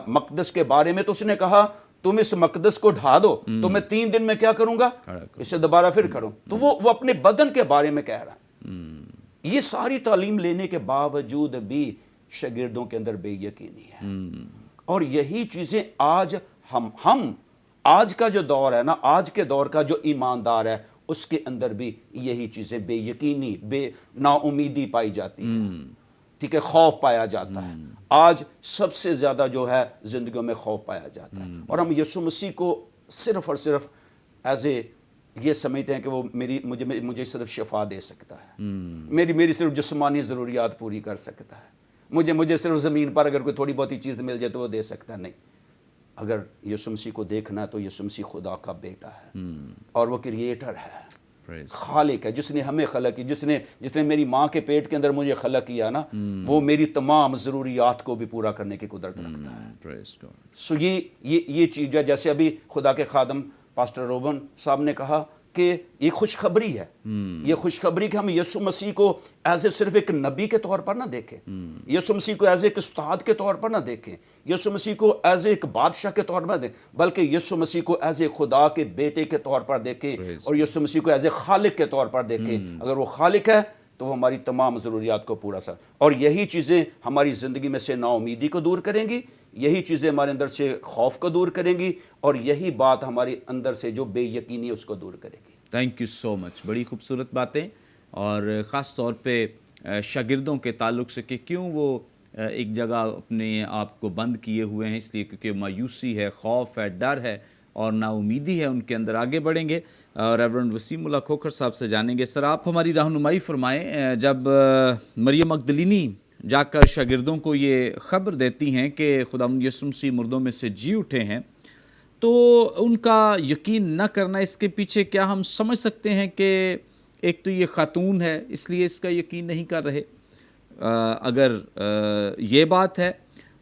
مقدس کے بارے میں, تو اس نے کہا تم اس مقدس کو ڈھا دو تو میں 3 دن میں کیا کروں گا, اسے دوبارہ پھر کروں. تو وہ اپنے بدن کے بارے میں کہہ رہا ہے. یہ ساری تعلیم لینے کے باوجود بھی شاگردوں کے اندر بے یقینی ہے. اور یہی چیزیں آج ہم آج کا جو دور ہے نا, آج کے دور کا جو ایماندار ہے اس کے اندر بھی یہی چیزیں بے یقینی, بے نا امیدی پائی جاتی ہے. ٹھیک ہے, خوف پایا جاتا ہے. آج سب سے زیادہ جو ہے زندگیوں میں خوف پایا جاتا ہے. اور ہم یسوع مسیح کو صرف اور صرف ایز اے یہ سمجھتے ہیں کہ وہ مجھے صرف شفا دے سکتا ہے, میری صرف جسمانی ضروریات پوری کر سکتا ہے, مجھے صرف زمین پر اگر کوئی تھوڑی بہت ہی چیز مل جائے تو وہ دے سکتا ہے. نہیں, اگر یسوع مسیح کو دیکھنا ہے تو یسوع مسیح خدا کا بیٹا ہے, اور وہ کریٹر ہے, خالق ہے, جس نے ہمیں خلق کی, جس نے میری ماں کے پیٹ کے اندر مجھے خلق کیا نا, وہ میری تمام ضروریات کو بھی پورا کرنے کی قدرت رکھتا ہے. سو یہ چیز ہے, جیسے ابھی خدا کے خادم پاسٹر روبن صاحب نے کہا کہ یہ خوشخبری ہے, یہ خوشخبری کہ ہم یسوع مسیح کو ایز اے صرف ایک نبی کے طور پر نہ دیکھیں, یسوع مسیح کو ایز ایک استاد کے طور پر نہ دیکھیں, یسوع مسیح کو ایز ایک بادشاہ کے طور پر دیکھیں, بلکہ یسوع مسیح کو ایز ایک خدا کے بیٹے کے طور پر دیکھیں, اور یسوع مسیح کو ایز ایک خالق کے طور پر دیکھیں. اگر وہ خالق ہے تو وہ ہماری تمام ضروریات کو پورا کر, اور یہی چیزیں ہماری زندگی میں سے نا امیدی کو دور کریں گی, یہی چیزیں ہمارے اندر سے خوف کو دور کریں گی, اور یہی بات ہمارے اندر سے جو بے یقینی ہے اس کو دور کرے گی.
Thank you so much. بڑی خوبصورت باتیں, اور خاص طور پہ شاگردوں کے تعلق سے کہ کیوں وہ ایک جگہ اپنے آپ کو بند کیے ہوئے ہیں, اس لیے کیونکہ مایوسی ہے, خوف ہے, ڈر ہے اور نا امیدی ہے ان کے اندر. آگے بڑھیں گے, ریورنڈ وسیم اللہ کھوکھر صاحب سے جانیں گے. سر, آپ ہماری رہنمائی فرمائیں, جب مریم مگدلینی جا کر شاگردوں کو یہ خبر دیتی ہیں کہ خداوند یسوع مسیح مردوں میں سے جی اٹھے ہیں, تو ان کا یقین نہ کرنا, اس کے پیچھے کیا ہم سمجھ سکتے ہیں کہ ایک تو یہ خاتون ہے اس لیے اس کا یقین نہیں کر رہے؟ اگر یہ بات ہے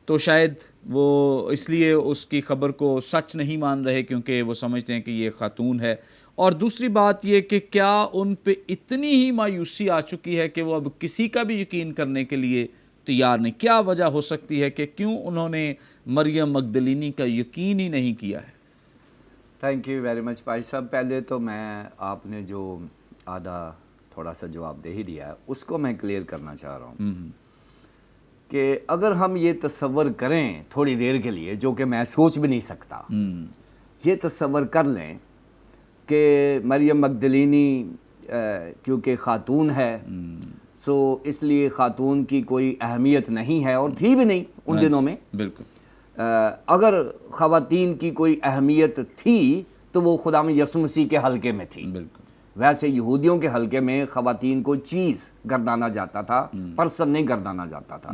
تو شاید وہ اس لیے اس کی خبر کو سچ نہیں مان رہے کیونکہ وہ سمجھتے ہیں کہ یہ خاتون ہے. اور دوسری بات یہ کہ کیا ان پہ اتنی ہی مایوسی آ چکی ہے کہ وہ اب کسی کا بھی یقین کرنے کے لیے تیار نہیں؟ کیا وجہ ہو سکتی ہے کہ کیوں انہوں نے مریم مگدلینی کا یقین ہی نہیں کیا ہے؟
تھینک یو ویری مچ بھائی صاحب. پہلے تو میں آپ نے جو آدھا تھوڑا سا جواب دے ہی دیا ہے اس کو میں کلیئر کرنا چاہ رہا ہوں. کہ اگر ہم یہ تصور کریں تھوڑی دیر کے لیے، جو کہ میں سوچ بھی نہیں سکتا، یہ تصور کر لیں کہ مریم مگدلینی کیونکہ خاتون ہے، سو اس لیے خاتون کی کوئی اہمیت نہیں ہے، اور تھی بھی نہیں ان دنوں میں۔
بالکل
اگر خواتین کی کوئی اہمیت تھی تو وہ خداوند یسوع مسیح کے حلقے میں تھی۔
بالکل
ویسے یہودیوں کے حلقے میں خواتین کو چیز گردانا جاتا تھا، پرسن نہیں گردانا جاتا تھا۔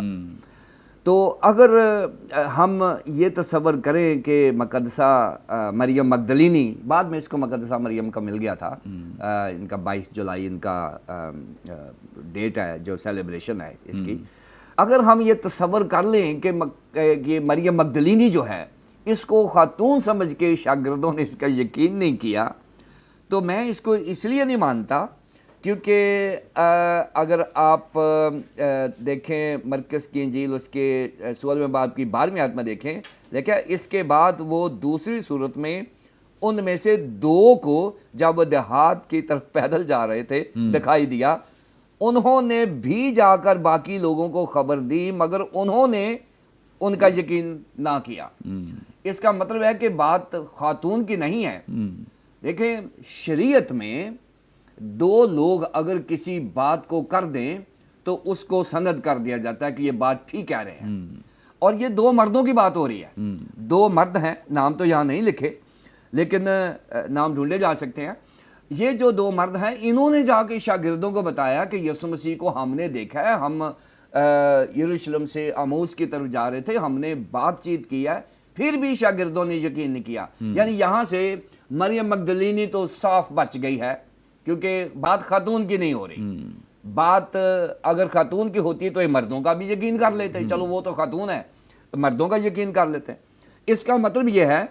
تو اگر ہم یہ تصور کریں کہ مقدسہ مریم مگدلینی، بعد میں اس کو مقدسہ مریم کا مل گیا تھا، ان کا 22 جولائی ان کا ڈیٹ ہے جو سیلیبریشن ہے اس کی، اگر ہم یہ تصور کر لیں کہ یہ مریم مگدلینی جو ہے اس کو خاتون سمجھ کے شاگردوں نے اس کا یقین نہیں کیا، تو میں اس کو اس لیے نہیں مانتا کیونکہ اگر آپ دیکھیں مرکز کی انجیل اس کے 16ویں باب کی 12ویں آیت میں دیکھیں، اس کے بعد وہ دوسری صورت میں ان میں سے 2 کو جب وہ دیہات کی طرف پیدل جا رہے تھے دکھائی دیا، انہوں نے بھی جا کر باقی لوگوں کو خبر دی، مگر انہوں نے ان کا یقین نہ کیا۔ اس کا مطلب ہے کہ بات خاتون کی نہیں ہے۔ دیکھیں شریعت میں 2 لوگ اگر کسی بات کو کر دیں تو اس کو سند کر دیا جاتا ہے کہ یہ بات ٹھیک کہہ رہے ہیں، اور یہ 2 مردوں کی بات ہو رہی ہے۔ 2 مرد ہیں، نام تو یہاں نہیں لکھے لیکن نام ڈھونڈے جا سکتے ہیں۔ یہ جو 2 مرد ہیں انہوں نے جا کے شاگردوں کو بتایا کہ یسوع مسیح کو ہم نے دیکھا ہے، ہم یروشلم سے اموس کی طرف جا رہے تھے، ہم نے بات چیت کی ہے، پھر بھی شاگردوں نے یقین نہیں کیا۔ یعنی یہاں سے مریم مگدلینی تو صاف بچ گئی ہے، کیونکہ بات خاتون کی نہیں ہو رہی۔ بات اگر خاتون کی ہوتی تو یہ مردوں کا بھی یقین کر لیتے، چلو وہ تو خاتون ہے، مردوں کا یقین کر لیتے۔ اس کا مطلب یہ ہے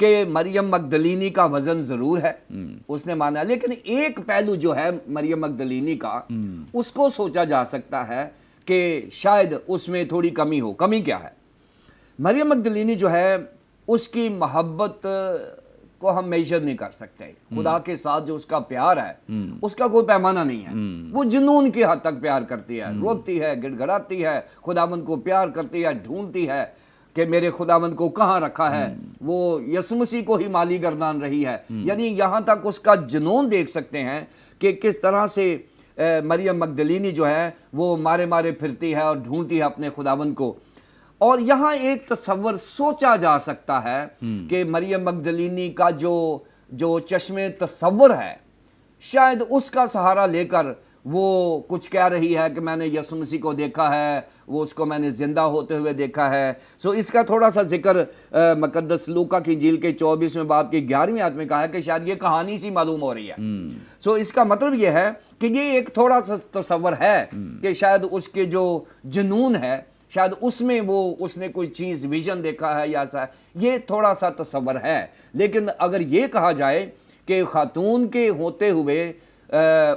کہ مریم مگدلینی کا وزن ضرور ہے، اس نے مانا، لیکن ایک پہلو جو ہے مریم مگدلینی کا اس کو سوچا جا سکتا ہے کہ شاید اس میں تھوڑی کمی ہو۔ کمی کیا ہے؟ مریم مگدلینی جو ہے اس کی محبت کو ہم میجر نہیں کر سکتے۔ خدا کے ساتھ جو اس کا پیار ہے اس کا کوئی پیمانہ نہیں ہے۔ وہ جنون کی حد تک پیار کرتی ہے، روتی ہے، گڑ گڑاتی ہے، خداوند کو پیار کرتی ہے، ڈھونڈتی ہے کہ میرے خداوند کو کہاں رکھا ہے۔ وہ یسوع مسیح کو ہی مالی گردان رہی ہے۔ یعنی یہاں تک اس کا جنون دیکھ سکتے ہیں کہ کس طرح سے مریم مگدلینی جو ہے وہ مارے مارے پھرتی ہے اور ڈھونڈتی ہے اپنے خداوند کو۔ اور یہاں ایک تصور سوچا جا سکتا ہے کہ مریم مگدلینی کا جو چشم تصور ہے، شاید اس کا سہارا لے کر وہ کچھ کہہ رہی ہے کہ میں نے یسوع مسیح کو دیکھا ہے، وہ اس کو میں نے زندہ ہوتے ہوئے دیکھا ہے۔ سو اس کا تھوڑا سا ذکر مقدس لوکا کی انجیل کے 24ویں باب کی 11ویں آیت میں کہا ہے کہ شاید یہ کہانی سی معلوم ہو رہی ہے۔ سو اس کا مطلب یہ ہے کہ یہ ایک تھوڑا سا تصور ہے کہ شاید اس کے جو جنون ہے، شاید اس میں اس نے کوئی چیز ویژن دیکھا ہے یا ایسا ہے، یہ تھوڑا سا تصور ہے۔ لیکن اگر یہ کہا جائے کہ خاتون کے ہوتے ہوئے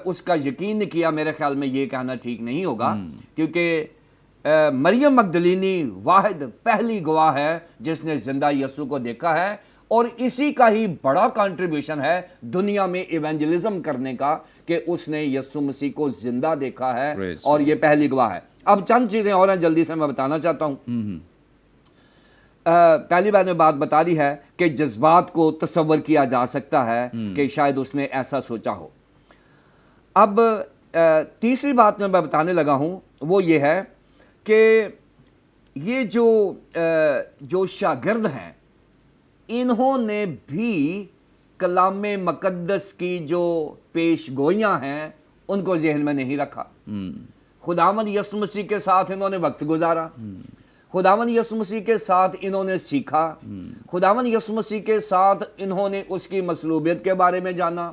اس کا یقین نہیں کیا، میرے خیال میں یہ کہنا ٹھیک نہیں ہوگا، کیونکہ مریم مگدلینی واحد پہلی گواہ ہے جس نے زندہ یسوع کو دیکھا ہے، اور اسی کا ہی بڑا کنٹریبیوشن ہے دنیا میں ایونجلزم کرنے کا کہ اس نے یسوع مسیح کو زندہ دیکھا ہے، اور یہ پہلی گواہ ہے۔ اب چند چیزیں اور ہیں جلدی سے میں بتانا چاہتا ہوں۔ پہلی بار نے بات بتا دی ہے کہ جذبات کو تصور کیا جا سکتا ہے کہ شاید اس نے ایسا سوچا ہو۔ اب تیسری بات میں بتانے لگا ہوں وہ یہ ہے کہ یہ جو شاگرد ہیں انہوں نے بھی کلام مقدس کی جو پیش گوئیاں ہیں ان کو ذہن میں نہیں رکھا۔ خداوند یسوع مسیح کے ساتھ انہوں نے وقت گزارا، خداوند یسوع مسیح کے ساتھ انہوں نے سیکھا، خداوند یسوع مسیح کے ساتھ انہوں نے اس کی مصلوبیت کے بارے میں جانا،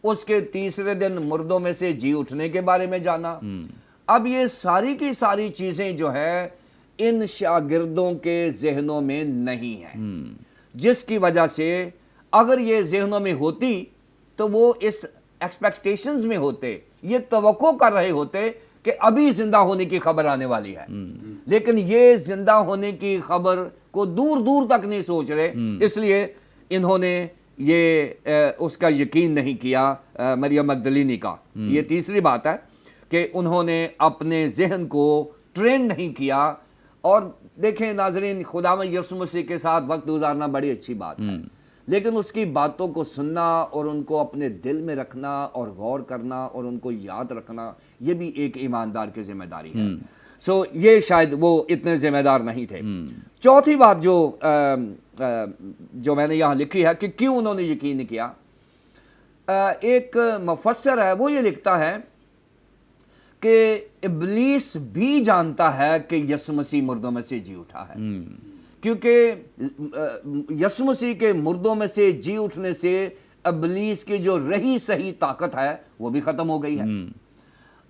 اس کے تیسرے دن مردوں میں سے جی اٹھنے کے بارے میں جانا۔ اب یہ ساری کی ساری چیزیں جو ہے ان شاگردوں کے ذہنوں میں نہیں ہیں، جس کی وجہ سے اگر یہ ذہنوں میں ہوتی تو وہ اس ایکسپیکٹیشنز میں ہوتے، یہ توقع کر رہے ہوتے کہ ابھی زندہ ہونے کی خبر آنے والی ہے، لیکن یہ زندہ ہونے کی خبر کو دور دور تک نہیں سوچ رہے، اس لیے انہوں نے یہ اس کا یقین نہیں کیا مریم مگدلینی کا۔ یہ تیسری بات ہے کہ انہوں نے اپنے ذہن کو ट्रेन नहीं किया। और देखें नाजरीन, खुदावंद यीशु मसीह के साथ वक्त गुजारना बड़ी अच्छी बात है, लेकिन उसकी बातों को सुनना और उनको अपने दिल में रखना और गौर करना और उनको याद रखना, ये भी एक ईमानदार की जिम्मेदारी है। सो ये शायद वो इतने जिम्मेदार नहीं थे। चौथी बात जो मैंने यहाँ लिखी है कि क्यों उन्होंने यकीन किया, एक मुफस्सिर है वो ये लिखता है कि इब्लीस भी जानता है कि यीशु मसीह मुर्दों में से जी उठा है, क्योंकि यीशु मसीह के मुर्दों में से जी उठने से इब्लीस की जो रही सही ताकत है वो भी खत्म हो गई है।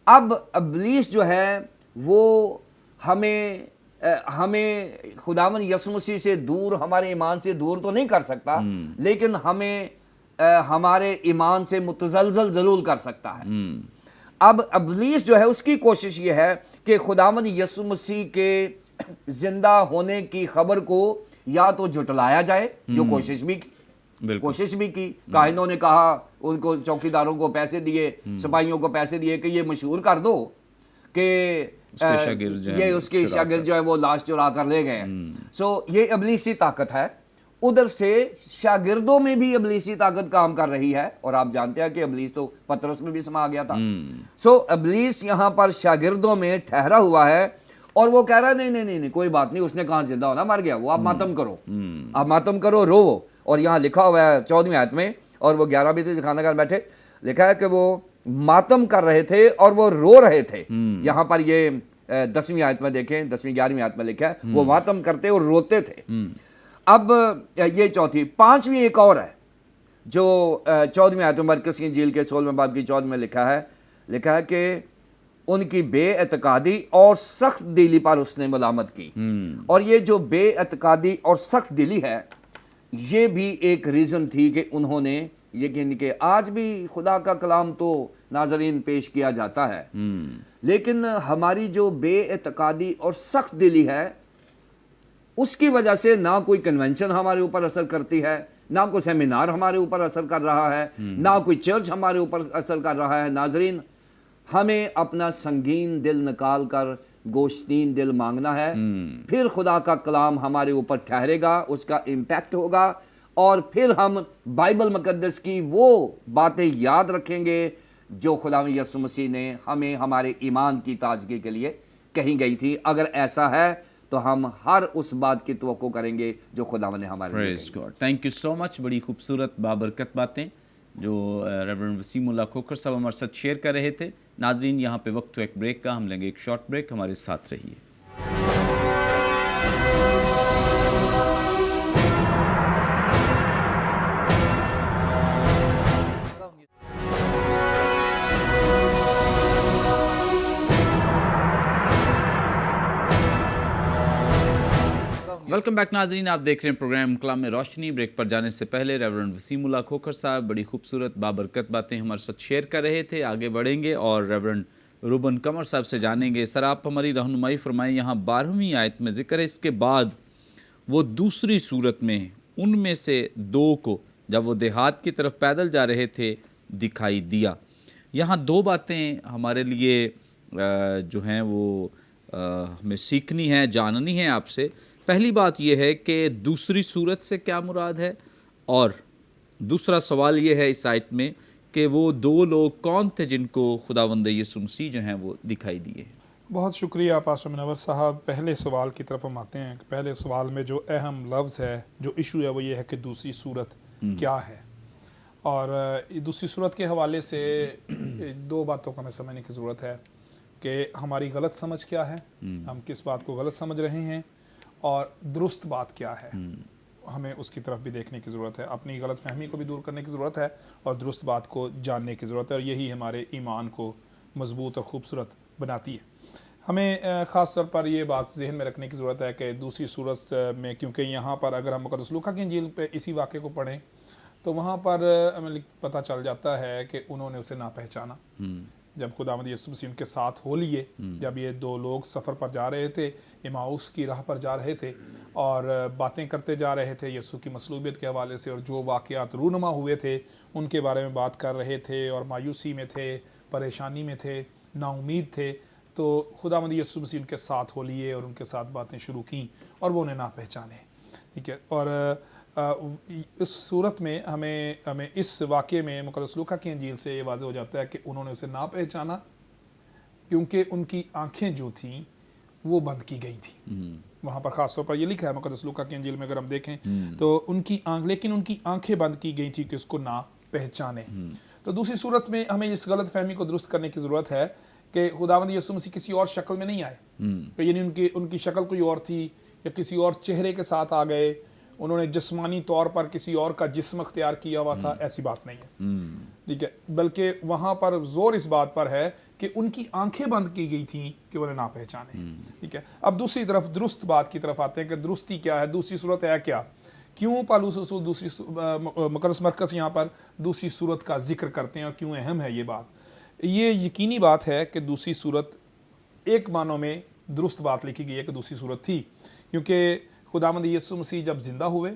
अब इब्लीस जो है वो हमें खुदावंद यीशु मसीह से दूर, हमारे ईमान से दूर तो नहीं कर सकता, लेकिन हमें हमारे ईमान से मुतज़लज़ल जरूर कर सकता है। अब इब्लीस जो है उसकी कोशिश ये है कि खुदावंद यीशु मसीह के जिंदा होने की खबर को या तो झुटलाया जाए, जो कोशिश भी की। काहिनों ने कहा, उनको चौकीदारों को पैसे दिए, सिपाहियों को पैसे दिए कि ये मशहूर कर दो कि ये उसके शागिर्द जो है वो लाश चुरा कर ले गए। सो ये इब्लीसी ताकत है। उधर से शागिर्दों में भी इब्लीसी ताकत काम कर रही है, और आप जानते हैं कि इब्लीस तो पतरस में भी समा गया था। सो इब्लीस यहाँ पर शागिर्दों में ठहरा हुआ है और वो कह रहा है नहीं, कोई बात नहीं, उसने कहाँ जिंदा होना, मर गया वो, आप मातम करो, आप मातम करो, रो। और यहाँ लिखा हुआ है 14वीं आयत में, और वो 11 भी थे खाना खाने बैठे, लिखा है कि वो मातम कर रहे थे और वो रो रहे थे। यहाँ पर ये 10वीं आयत में देखें, 10वीं 11वीं आयत में लिखा है वो मातम करते और रोते थे। अब ये चौथी। 5वीं एक और है जो 14वीं आयत में मरकस की इंजील के 16वें बाब की 14 में लिखा है कि उनकी बेएतकादी और सख्त दिली पर उसने मलामत की। और ये जो बेएतकादी और सख्त दिली है, ये भी एक रीज़न थी कि उन्होंने यकीन कि आज भी खुदा का कलाम तो नाजरीन पेश किया जाता है, लेकिन हमारी जो बेएतकादी और सख्त दिली है, उसकी वजह से ना कोई कन्वेंशन हमारे ऊपर असर करती है, ना कोई सेमिनार हमारे ऊपर असर कर रहा है, ना कोई चर्च हमारे ऊपर असर कर रहा है। नाजरीन, हमें अपना संगीन दिल निकाल कर गोश्तीन दिल मांगना है, फिर खुदा का कलाम हमारे ऊपर ठहरेगा, उसका इम्पैक्ट होगा, और फिर हम बाइबल मुकद्दस की वो बातें याद रखेंगे जो खुदावंद यीशु मसीह ने हमें हमारे ईमान की ताजगी के लिए कही गई थी। अगर ऐसा है तो हम हर उस बात की तवक्को करेंगे जो खुदावंद ने हमारे लिए
praise God. Thank you so much. बड़ी खूबसूरत बाबरकत बातें जो रेवरेंड वसीमुल्लाह खोखर साहब हमारे साथ शेयर कर रहे थे। नाजरीन, यहाँ पे वक्त तो एक ब्रेक का, हम लेंगे एक शॉर्ट ब्रेक, हमारे साथ रहिए। वेलकम बैक नाजरीन, आप देख रहे हैं प्रोग्राम कलाम में रोशनी। ब्रेक पर जाने से पहले रेवरेंड वसीमुल्लाह खोखर साहब बड़ी खूबसूरत बाबरकत बातें हमारे साथ शेयर कर रहे थे। आगे बढ़ेंगे और रेवरेंड रूबन कमर साहब से जानेंगे। सर, आप हमारी रहनुमाई फरमाएं। यहाँ 12वीं आयत में जिक्र है, इसके बाद वो दूसरी सूरत में उनमें से 2 को जब वो देहात की तरफ पैदल जा रहे थे दिखाई दिया। यहाँ 2 बातें हमारे लिए जो हैं वो हमें सीखनी है, जाननी है आपसे। पहली बात यह है कि दूसरी सूरत से क्या मुराद है, और दूसरा सवाल ये है इस आयत में कि वो 2 लोग कौन थे जिनको खुदावंद यीशु मसीह जो हैं वो दिखाई दिए।
बहुत शुक्रिया पास्टर मुनव्वर साहब। पहले सवाल की तरफ हम आते हैं। पहले सवाल में जो अहम लफ्ज़ है, जो इशू है, वो ये है कि दूसरी सूरत क्या है। और दूसरी सूरत के हवाले से 2 बातों को हमें समझने की ज़रूरत है कि हमारी गलत समझ क्या है, हम किस बात को गलत समझ रहे हैं, और दुरुस्त बात क्या है, हमें उसकी तरफ भी देखने की ज़रूरत है। अपनी गलत फहमी को भी दूर करने की ज़रूरत है और दुरुस्त बात को जानने की ज़रूरत है, और यही हमारे ईमान को मज़बूत और ख़ूबसूरत बनाती है। हमें ख़ास तौर पर ये बात जहन में रखने की ज़रूरत है कि दूसरी सूरत में, क्योंकि यहाँ पर अगर हम मुक़द्दस लूका की इंजील पे इसी वाक़े को पढ़ें तो वहाँ पर हमें पता चल जाता है कि उन्होंने उसे ना पहचाना। जब खुदावंद यीशु मसीह उनके साथ हो लिए, जब ये 2 लोग सफ़र पर जा रहे थे, इमाउस की राह पर जा रहे थे और बातें करते जा रहे थे यीशु की मसलूबियत के हवाले से, और जो वाक़यात रूनुमा हुए थे उनके बारे में बात कर रहे थे, और मायूसी में थे, परेशानी में थे, नाउमीद थे, تو खुदावंद यीशु मसीह उनके साथ हो लिए और उनके साथ बातें शुरू की और वो उन्हें ना पहचाने, ठीक है। और इस सूरत में हमें इस वाक़े में मुक़द्दस लूका की इंजील से ये वाज़ेह हो जाता है कि उन्होंने उसे ना पहचाना क्योंकि उनकी आंखें जो थीं वो बंद की गई थी। वहाँ पर ख़ास तौर पर ये लिखा है मुक़द्दस लूका की इंजील में, अगर हम देखें तो लेकिन उनकी आंखें बंद की गई थी कि उसको ना पहचाने। तो दूसरी सूरत में हमें इस गलत फहमी को दुरुस्त करने की ज़रूरत है कि खुदावंद यीशु मसीह किसी और शक्ल में नहीं आए, तो यानी उनकी शक्ल कोई और थी या किसी और चेहरे के साथ आ गए, उन्होंने जिस्मानी तौर पर किसी और का जिस्म अख्तियार किया हुआ था, ऐसी बात नहीं है, ठीक है। बल्कि वहाँ पर जोर इस बात पर है कि उनकी आंखें बंद की गई थी कि उन्हें ना पहचाने, ठीक है। अब दूसरी तरफ दुरुस्त बात की तरफ आते हैं कि दुरुस्ती क्या है, दूसरी सूरत है क्या, क्यों पालूस रसूल दूसरी मुक़द्दस मरकज़ यहाँ पर दूसरी सूरत का जिक्र करते हैं और क्यों अहम है ये बात। ये यकीनी बात है कि दूसरी सूरत एक मानों में दुरुस्त बात लिखी गई है कि दूसरी सूरत थी, क्योंकि खुदावंद यीशु मसीह जब जिंदा हुए,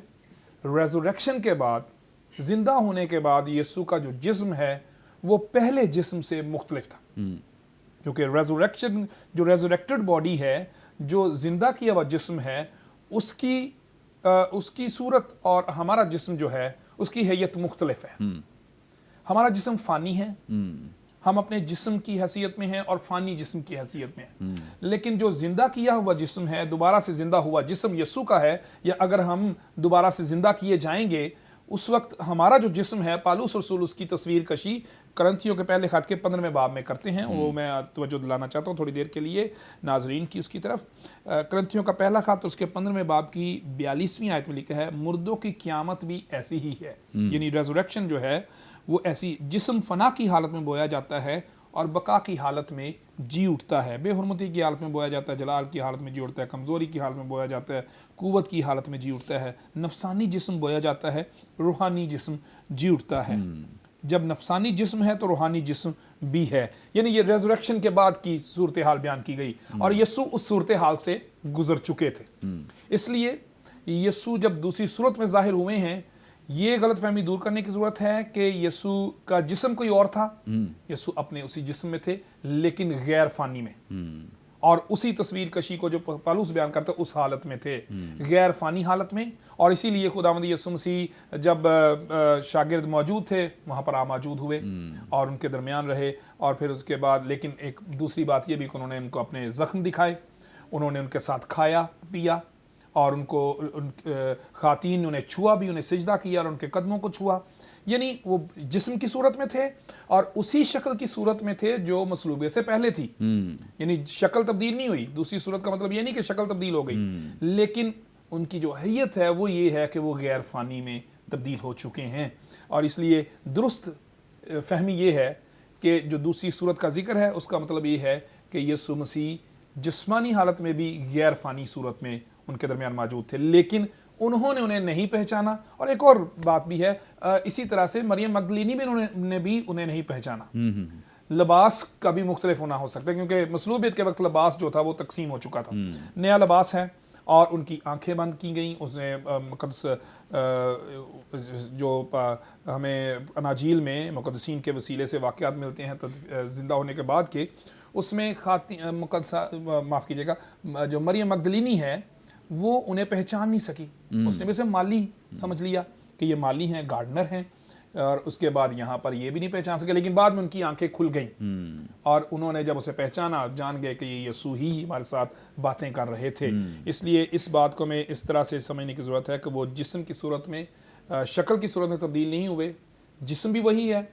रेज़रेक्शन के बाद, जिंदा होने के बाद यीशु का जो जिस्म है वो पहले जिस्म से मुख्तलिफ था, क्योंकि रेज़रेक्शन जो रेज़रेक्टेड बॉडी है, जो जिंदा किया हुआ जिस्म है, उसकी सूरत और हमारा जिस्म जो है उसकी हैयत मुख्तलिफ है। हमारा जिस्म फ़ानी है, हम अपने जिस्म की हैसियत में हैं और फ़ानी जिस्म की हैसियत में हैं, लेकिन जो जिंदा किया हुआ जिस्म है, दोबारा से जिंदा हुआ जिस्म यीशु का है, या अगर हम दोबारा से जिंदा किए जाएंगे उस वक्त हमारा जो जिस्म है, पालूस रसूल उसकी तस्वीर कशी करंथियों के पहले खत के 15वें बाब में करते हैं। वो मैं तवज्जो दिलाना चाहता हूँ थोड़ी देर के लिए नाजरीन की उसकी तरफ। करंथियों का पहला खत उसके 15वें बाब की 42वीं आयत में लिखा है, मुर्दों की क़यामत भी ऐसी ही है, यानी रेज़रेक्शन जो है वो ऐसी, जिस्म फना की हालत में बोया जाता है और बका की हालत में जी उठता है, बेहुरमती की हालत में बोया जाता है, जलाल की हालत में जी उठता है, कमज़ोरी की हालत में बोया जाता है, कुव्वत की हालत में जी उठता है, नफसानी जिस्म बोया जाता है, रूहानी जिस्म जी उठता है। जब नफसानी जिस्म है तो रूहानी जिस्म भी है, यानी ये रेज़रेक्शन के बाद की सूरत हाल बयान की गई और यीशु उस सूरत हाल से गुजर चुके थे। इसलिए यीशु जब दूसरी सूरत में ज़ाहिर हुए हैं, ये गलत फहमी दूर करने की जरूरत है कि यीशु का जिस्म कोई और था, यीशु अपने उसी जिस्म में थे लेकिन गैर फानी में, और उसी तस्वीर कशी को जो पालूस बयान करता है उस हालत में थे, गैर फानी हालत में। और इसीलिए खुदावंद यीशु मसीह जब शागिर्द मौजूद थे वहाँ पर मौजूद हुए और उनके दरमियान रहे, और फिर उसके बाद लेकिन एक दूसरी बात ये भी कि उन्होंने उनको अपने ज़ख्म दिखाए, उन्होंने उनके साथ खाया पिया और उनको खातीन उन्हें छुआ भी, उन्हें सिजदा किया और उनके कदमों को छुआ, यानी वो जिस्म की सूरत में थे और उसी शक्ल की सूरत में थे जो मसलूबियत से पहले थी, यानी शक्ल तब्दील नहीं हुई। दूसरी सूरत का मतलब ये नहीं कि शक्ल तब्दील हो गई, लेकिन उनकी जो हैयत है वो ये है कि वो गैर फानी में तब्दील हो चुके हैं। और इसलिए दुरुस्त फहमी ये है कि जो दूसरी सूरत का जिक्र है उसका मतलब ये है कि यीशु मसीह जिस्मानी हालत में भी गैर फानी सूरत में उनके दरमियान मौजूद थे, लेकिन उन्होंने उन्हें नहीं पहचाना। और एक और बात भी है, इसी तरह से मरियम मगदलीनी भी उन्हें नहीं पहचाना। लिबास का भी मुख्तलिफ होना हो सकता है, क्योंकि मसलूबियत के वक्त लिबास जो था वो तकसीम हो चुका था, नया लिबास है और उनकी आंखें बंद की गई। उसने मुक़द्दस जो हमें अनाजील में मुक़द्दसीन के वसीले से वाक़यात मिलते हैं ज़िंदा होने के बाद के, उसमें माफ़ कीजिएगा, जो मरियम मगदलीनी है वो उन्हें पहचान नहीं सकी, उसने भी उसे माली समझ लिया कि ये माली हैं, गार्डनर हैं, और उसके बाद यहाँ पर ये भी नहीं पहचान सके, लेकिन बाद में उनकी आंखें खुल गईं और उन्होंने जब उसे पहचाना, जान गए कि ये यीशु ही हमारे साथ बातें कर रहे थे। इसलिए इस बात को हमें इस तरह से समझने की ज़रूरत है कि वो जिस्म की सूरत में, शक्ल की सूरत में तब्दील नहीं हुए, जिस्म भी वही है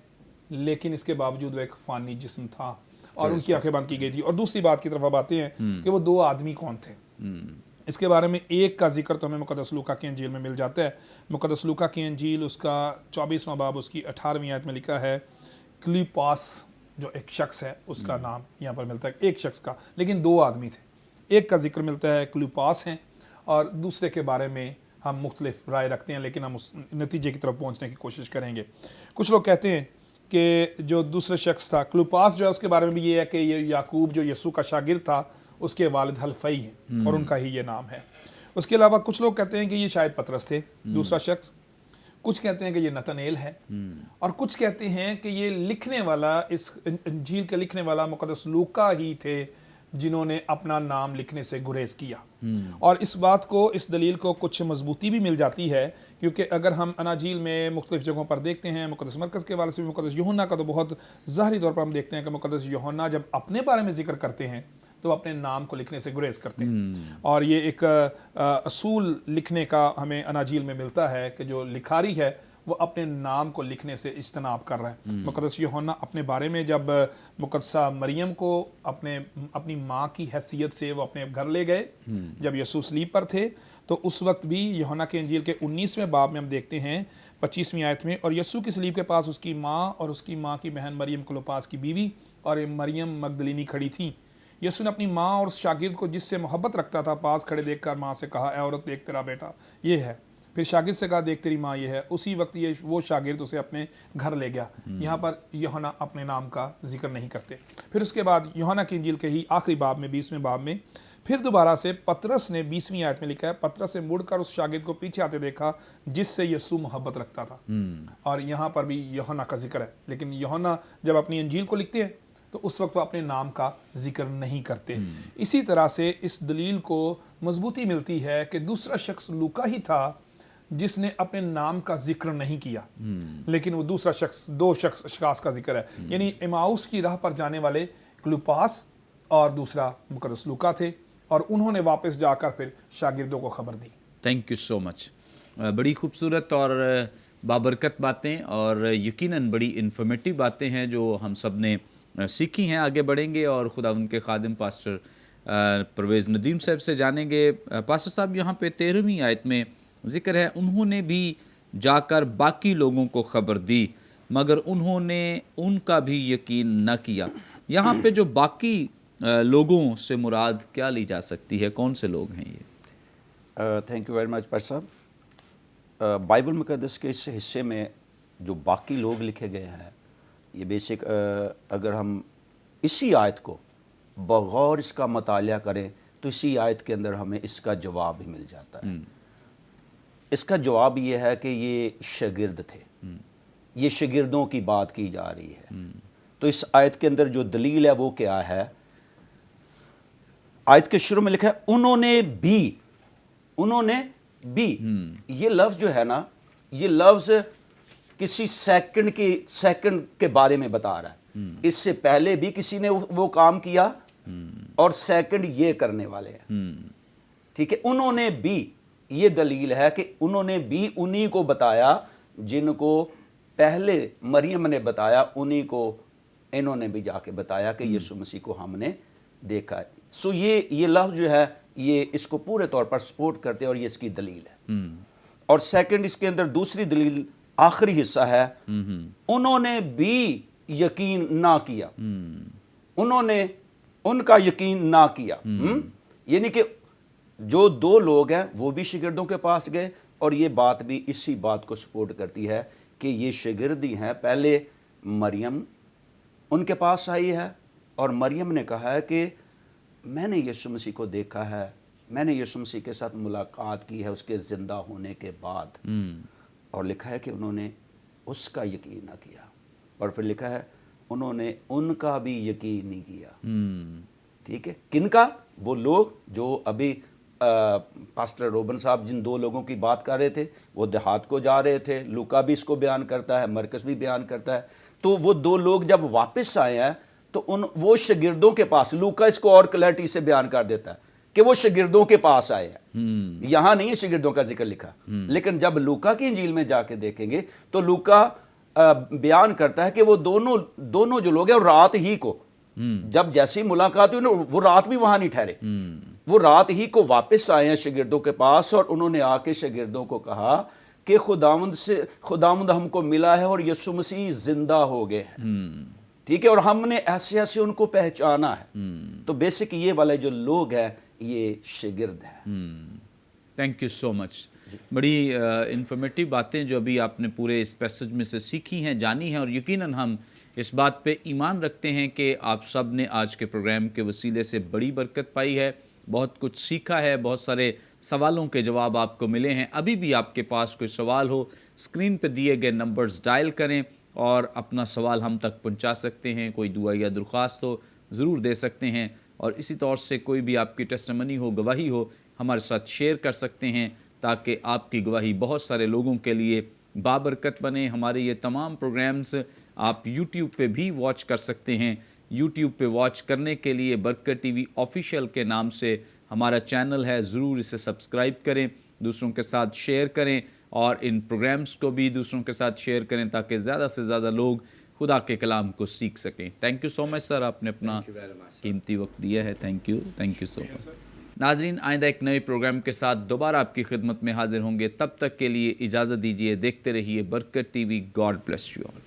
लेकिन इसके बावजूद वो एक फ़ानी जिस्म था और उनकी आंखें बंद की गई थी। और दूसरी बात की तरफ अब आते हैं कि वो दो आदमी कौन थे। इसके बारे में एक का जिक्र तो हमें मुक़द्दस लूका की इंजील में मिल जाता है। मुक़द्दस लूका की इंजील उसका 24वां बाब उसकी 18वीं आयत में लिखा है, क्लीपास जो एक शख्स है उसका नाम यहाँ पर मिलता है, एक शख्स का, लेकिन दो आदमी थे। एक का जिक्र मिलता है क्लीपास हैं और दूसरे के बारे में हम मुख्तलिफ राय रखते हैं, लेकिन हम उस नतीजे की तरफ पहुँचने की कोशिश करेंगे। कुछ लोग कहते हैं कि जो दूसरा शख्स था क्लीपास जो है उसके बारे में भी ये है कि ये याकूब जो यीशु का शागिर्द था उसके वालिद हल्फई हैं और उनका ही ये नाम है। उसके अलावा कुछ लोग कहते हैं कि ये शायद पतरस थे दूसरा शख्स, कुछ कहते हैं कि ये नतनेल है, और कुछ कहते हैं कि ये लिखने वाला, इस इंजील के लिखने वाला मुक़द्दस लूका ही थे जिन्होंने अपना नाम लिखने से गुरेज किया। और इस बात को, इस दलील को कुछ मजबूती भी मिल जाती है, क्योंकि अगर हम अनाजील में मुख्तलिफ जगहों पर देखते हैं, मुक़द्दस मरकज़ के वाले से भी, मुक़द्दस यूहन्ना का तो बहुत ज़ाहिरी तौर पर हम देखते हैं कि मुक़द्दस यूहन्ना जब अपने बारे में जिक्र करते हैं तो अपने नाम को लिखने से गुरेज करते हैं। और ये एक असूल लिखने का हमें अनाजील में मिलता है कि जो लिखारी है वो अपने नाम को लिखने से इज्तनाब कर रहा है। मुक़द्दस यूहन्ना अपने बारे में जब मुक़द्दसा मरियम को अपनी माँ की हैसियत से वो अपने घर ले गए, जब यीशु सलीब पर थे, तो उस वक्त भी यूहन्ना के इंजील के 19वें बाब में हम देखते हैं 25वीं आयत में, और यीशु की सलीब के पास उसकी माँ और उसकी माँ की बहन मरियम क्लोपास की बीवी और मरियम मगदलीनी खड़ी थी। यीशु ने अपनी माँ और शागिर्द को जिससे मोहब्बत रखता था पास खड़े देखकर माँ से कहा, ए औरत देख तेरा बेटा ये है। फिर शागिर्द से कहा, देख तेरी माँ ये है। उसी वक्त ये वो शागिर्द उसे अपने घर ले गया। यहाँ पर यूहन्ना अपने नाम का जिक्र नहीं करते। फिर उसके बाद यूहन्ना की इंजील के ही आखिरी बाब में 20वें बाब में फिर दोबारा से पतरस ने 20वीं आयत में लिखा है, पतरस ने मुड़कर उस शागिर्द को पीछे आते देखा जिससे यीशु मोहब्बत रखता था। और यहाँ पर भी यूहन्ना का जिक्र है, लेकिन यूहन्ना जब अपनी इंजील को लिखते हैं तो उस वक्त वो अपने नाम का जिक्र नहीं करते। इसी तरह से इस दलील को मजबूती मिलती है कि दूसरा शख्स लूका ही था जिसने अपने नाम का जिक्र नहीं किया, लेकिन वो दूसरा शख्स, दो शख्स का जिक्र है, यानी इमाउस की राह पर जाने वाले क्लूपास और दूसरा मुक़द्दस लूका थे, और उन्होंने वापस जाकर फिर शागिर्दों को खबर दी।
Thank you so much. बड़ी खूबसूरत और बाबरकत बातें और यकीनन बड़ी इन्फॉर्मेटिव बातें हैं जो हम सब ने सीखी हैं। आगे बढ़ेंगे और खुदा उनके खादिम पास्टर परवेज़ नदीम साहब से जानेंगे। पास्टर साहब, यहाँ पे 13वीं आयत में ज़िक्र है, उन्होंने भी जाकर बाकी लोगों को खबर दी मगर उन्होंने उनका भी यकीन न किया। यहाँ पे जो बाकी लोगों से मुराद क्या ली जा सकती है, कौन से लोग हैं ये?
Thank you very much pastor साहब। बाइबल मुक़द्दस के इस हिस्से में जो बाकी लोग लिखे गए हैं, ये बेसिक अगर हम इसी आयत को बगौर इसका मतालिया करें तो इसी आयत के अंदर हमें इसका जवाब भी मिल जाता है। इसका जवाब ये है कि ये शागिर्द थे, ये शागिर्दों की बात की जा रही है। तो इस आयत के अंदर जो दलील है वो क्या है? आयत के शुरू में लिखा है उन्होंने भी। ये लफ्ज़ जो है ना, ये लफ्ज़ किसी सेकंड के बारे में बता रहा है। इससे पहले भी किसी ने वो काम किया और सेकंड ये करने वाले हैं। ठीक है, उन्होंने भी, ये दलील है कि उन्होंने भी उन्हीं को बताया जिनको पहले मरियम ने बताया, उन्हीं को इन्होंने भी जाके बताया कि यीशु मसीह को हमने देखा है। सो ये लफ्ज़ जो है ये इसको पूरे तौर पर सपोर्ट करते हैं और ये इसकी दलील है। और सेकंड इसके अंदर दूसरी दलील आखिरी हिस्सा है, उन्होंने भी यकीन ना किया, उन्होंने उनका यकीन ना किया। यानी कि जो दो लोग हैं वो भी शागिर्दों के पास गए, और ये बात भी इसी बात को सपोर्ट करती है कि ये शागिर्द ही हैं। पहले मरियम उनके पास आई है और मरियम ने कहा है कि मैंने यीशु मसीह को देखा है, मैंने यीशु मसीह के साथ मुलाकात की है उसके ज़िंदा होने के बाद। और लिखा है कि उन्होंने उसका यकीन ना किया, और फिर लिखा है उन्होंने उनका भी यकीन नहीं किया। ठीक है, किनका? वो लोग जो अभी पास्टर रोबन साहब जिन दो लोगों की बात कर रहे थे, वो देहात को जा रहे थे। लूका भी इसको बयान करता है, मरकस भी बयान करता है। तो वो दो लोग जब वापस आए हैं तो वो शागिर्दों के पास, लूका इसको और क्लैरिटी से बयान कर देता है कि वो शागिर्दों के पास आए हैं। यहां नहीं है शागिर्दों का जिक्र लिखा, लेकिन जब लूका की इंजील में जाके देखेंगे तो लूका बयान करता है कि वो दोनों जो लोग हैं रात ही को, जब जैसी मुलाकात हुई वो रात भी वहां नहीं ठहरे, वो रात ही को वापस आए हैं शागिर्दों के पास, और उन्होंने आके शागिर्दों को कहा कि खुदावंद हमको मिला है और यीशु मसीह जिंदा हो गए हैं। ठीक है, और हमने ऐसे ऐसे उनको पहचाना है। तो बेसिक ये वाले जो लोग हैं ये शागिर्द हैं।
Thank you so much. बड़ी इंफॉर्मेटिव बातें जो अभी आपने पूरे इस पैसेज में से सीखी हैं, जानी हैं, और यकीनन हम इस बात पे ईमान रखते हैं कि आप सब ने आज के प्रोग्राम के वसीले से बड़ी बरकत पाई है, बहुत कुछ सीखा है, बहुत सारे सवालों के जवाब आपको मिले हैं। अभी भी आपके पास कोई सवाल हो, स्क्रीन पे दिए गए नंबर्स डायल करें और अपना सवाल हम तक पहुंचा सकते हैं। कोई दुआ या दरख्वास्त हो ज़रूर दे सकते हैं। اور اسی طور سے کوئی بھی آپ کی ٹیسٹمنی ہو، گواہی ہو، ہمارے ساتھ شیئر کر سکتے ہیں تاکہ آپ کی گواہی بہت سارے لوگوں کے لیے بابرکت بنے۔ ہمارے یہ تمام پروگرامز آپ یوٹیوب پہ بھی واچ کر سکتے ہیں۔ یوٹیوب پہ واچ کرنے کے لیے برکت ٹی وی آفیشیل کے نام سے ہمارا چینل ہے، ضرور اسے سبسکرائب کریں، دوسروں کے ساتھ شیئر کریں اور ان پروگرامز کو بھی دوسروں کے ساتھ شیئر کریں تاکہ زیادہ سے زیادہ لوگ خدا کے کلام کو سیکھ سکیں۔ تھینک یو سو مچ سر، آپ نے اپنا قیمتی وقت دیا ہے۔ تھینک یو سو مچ۔ ناظرین، آئندہ ایک نئے پروگرام کے ساتھ دوبارہ آپ کی خدمت میں حاضر ہوں گے، تب تک کے لیے اجازت دیجیے، دیکھتے رہیے برکت T V. God bless you all.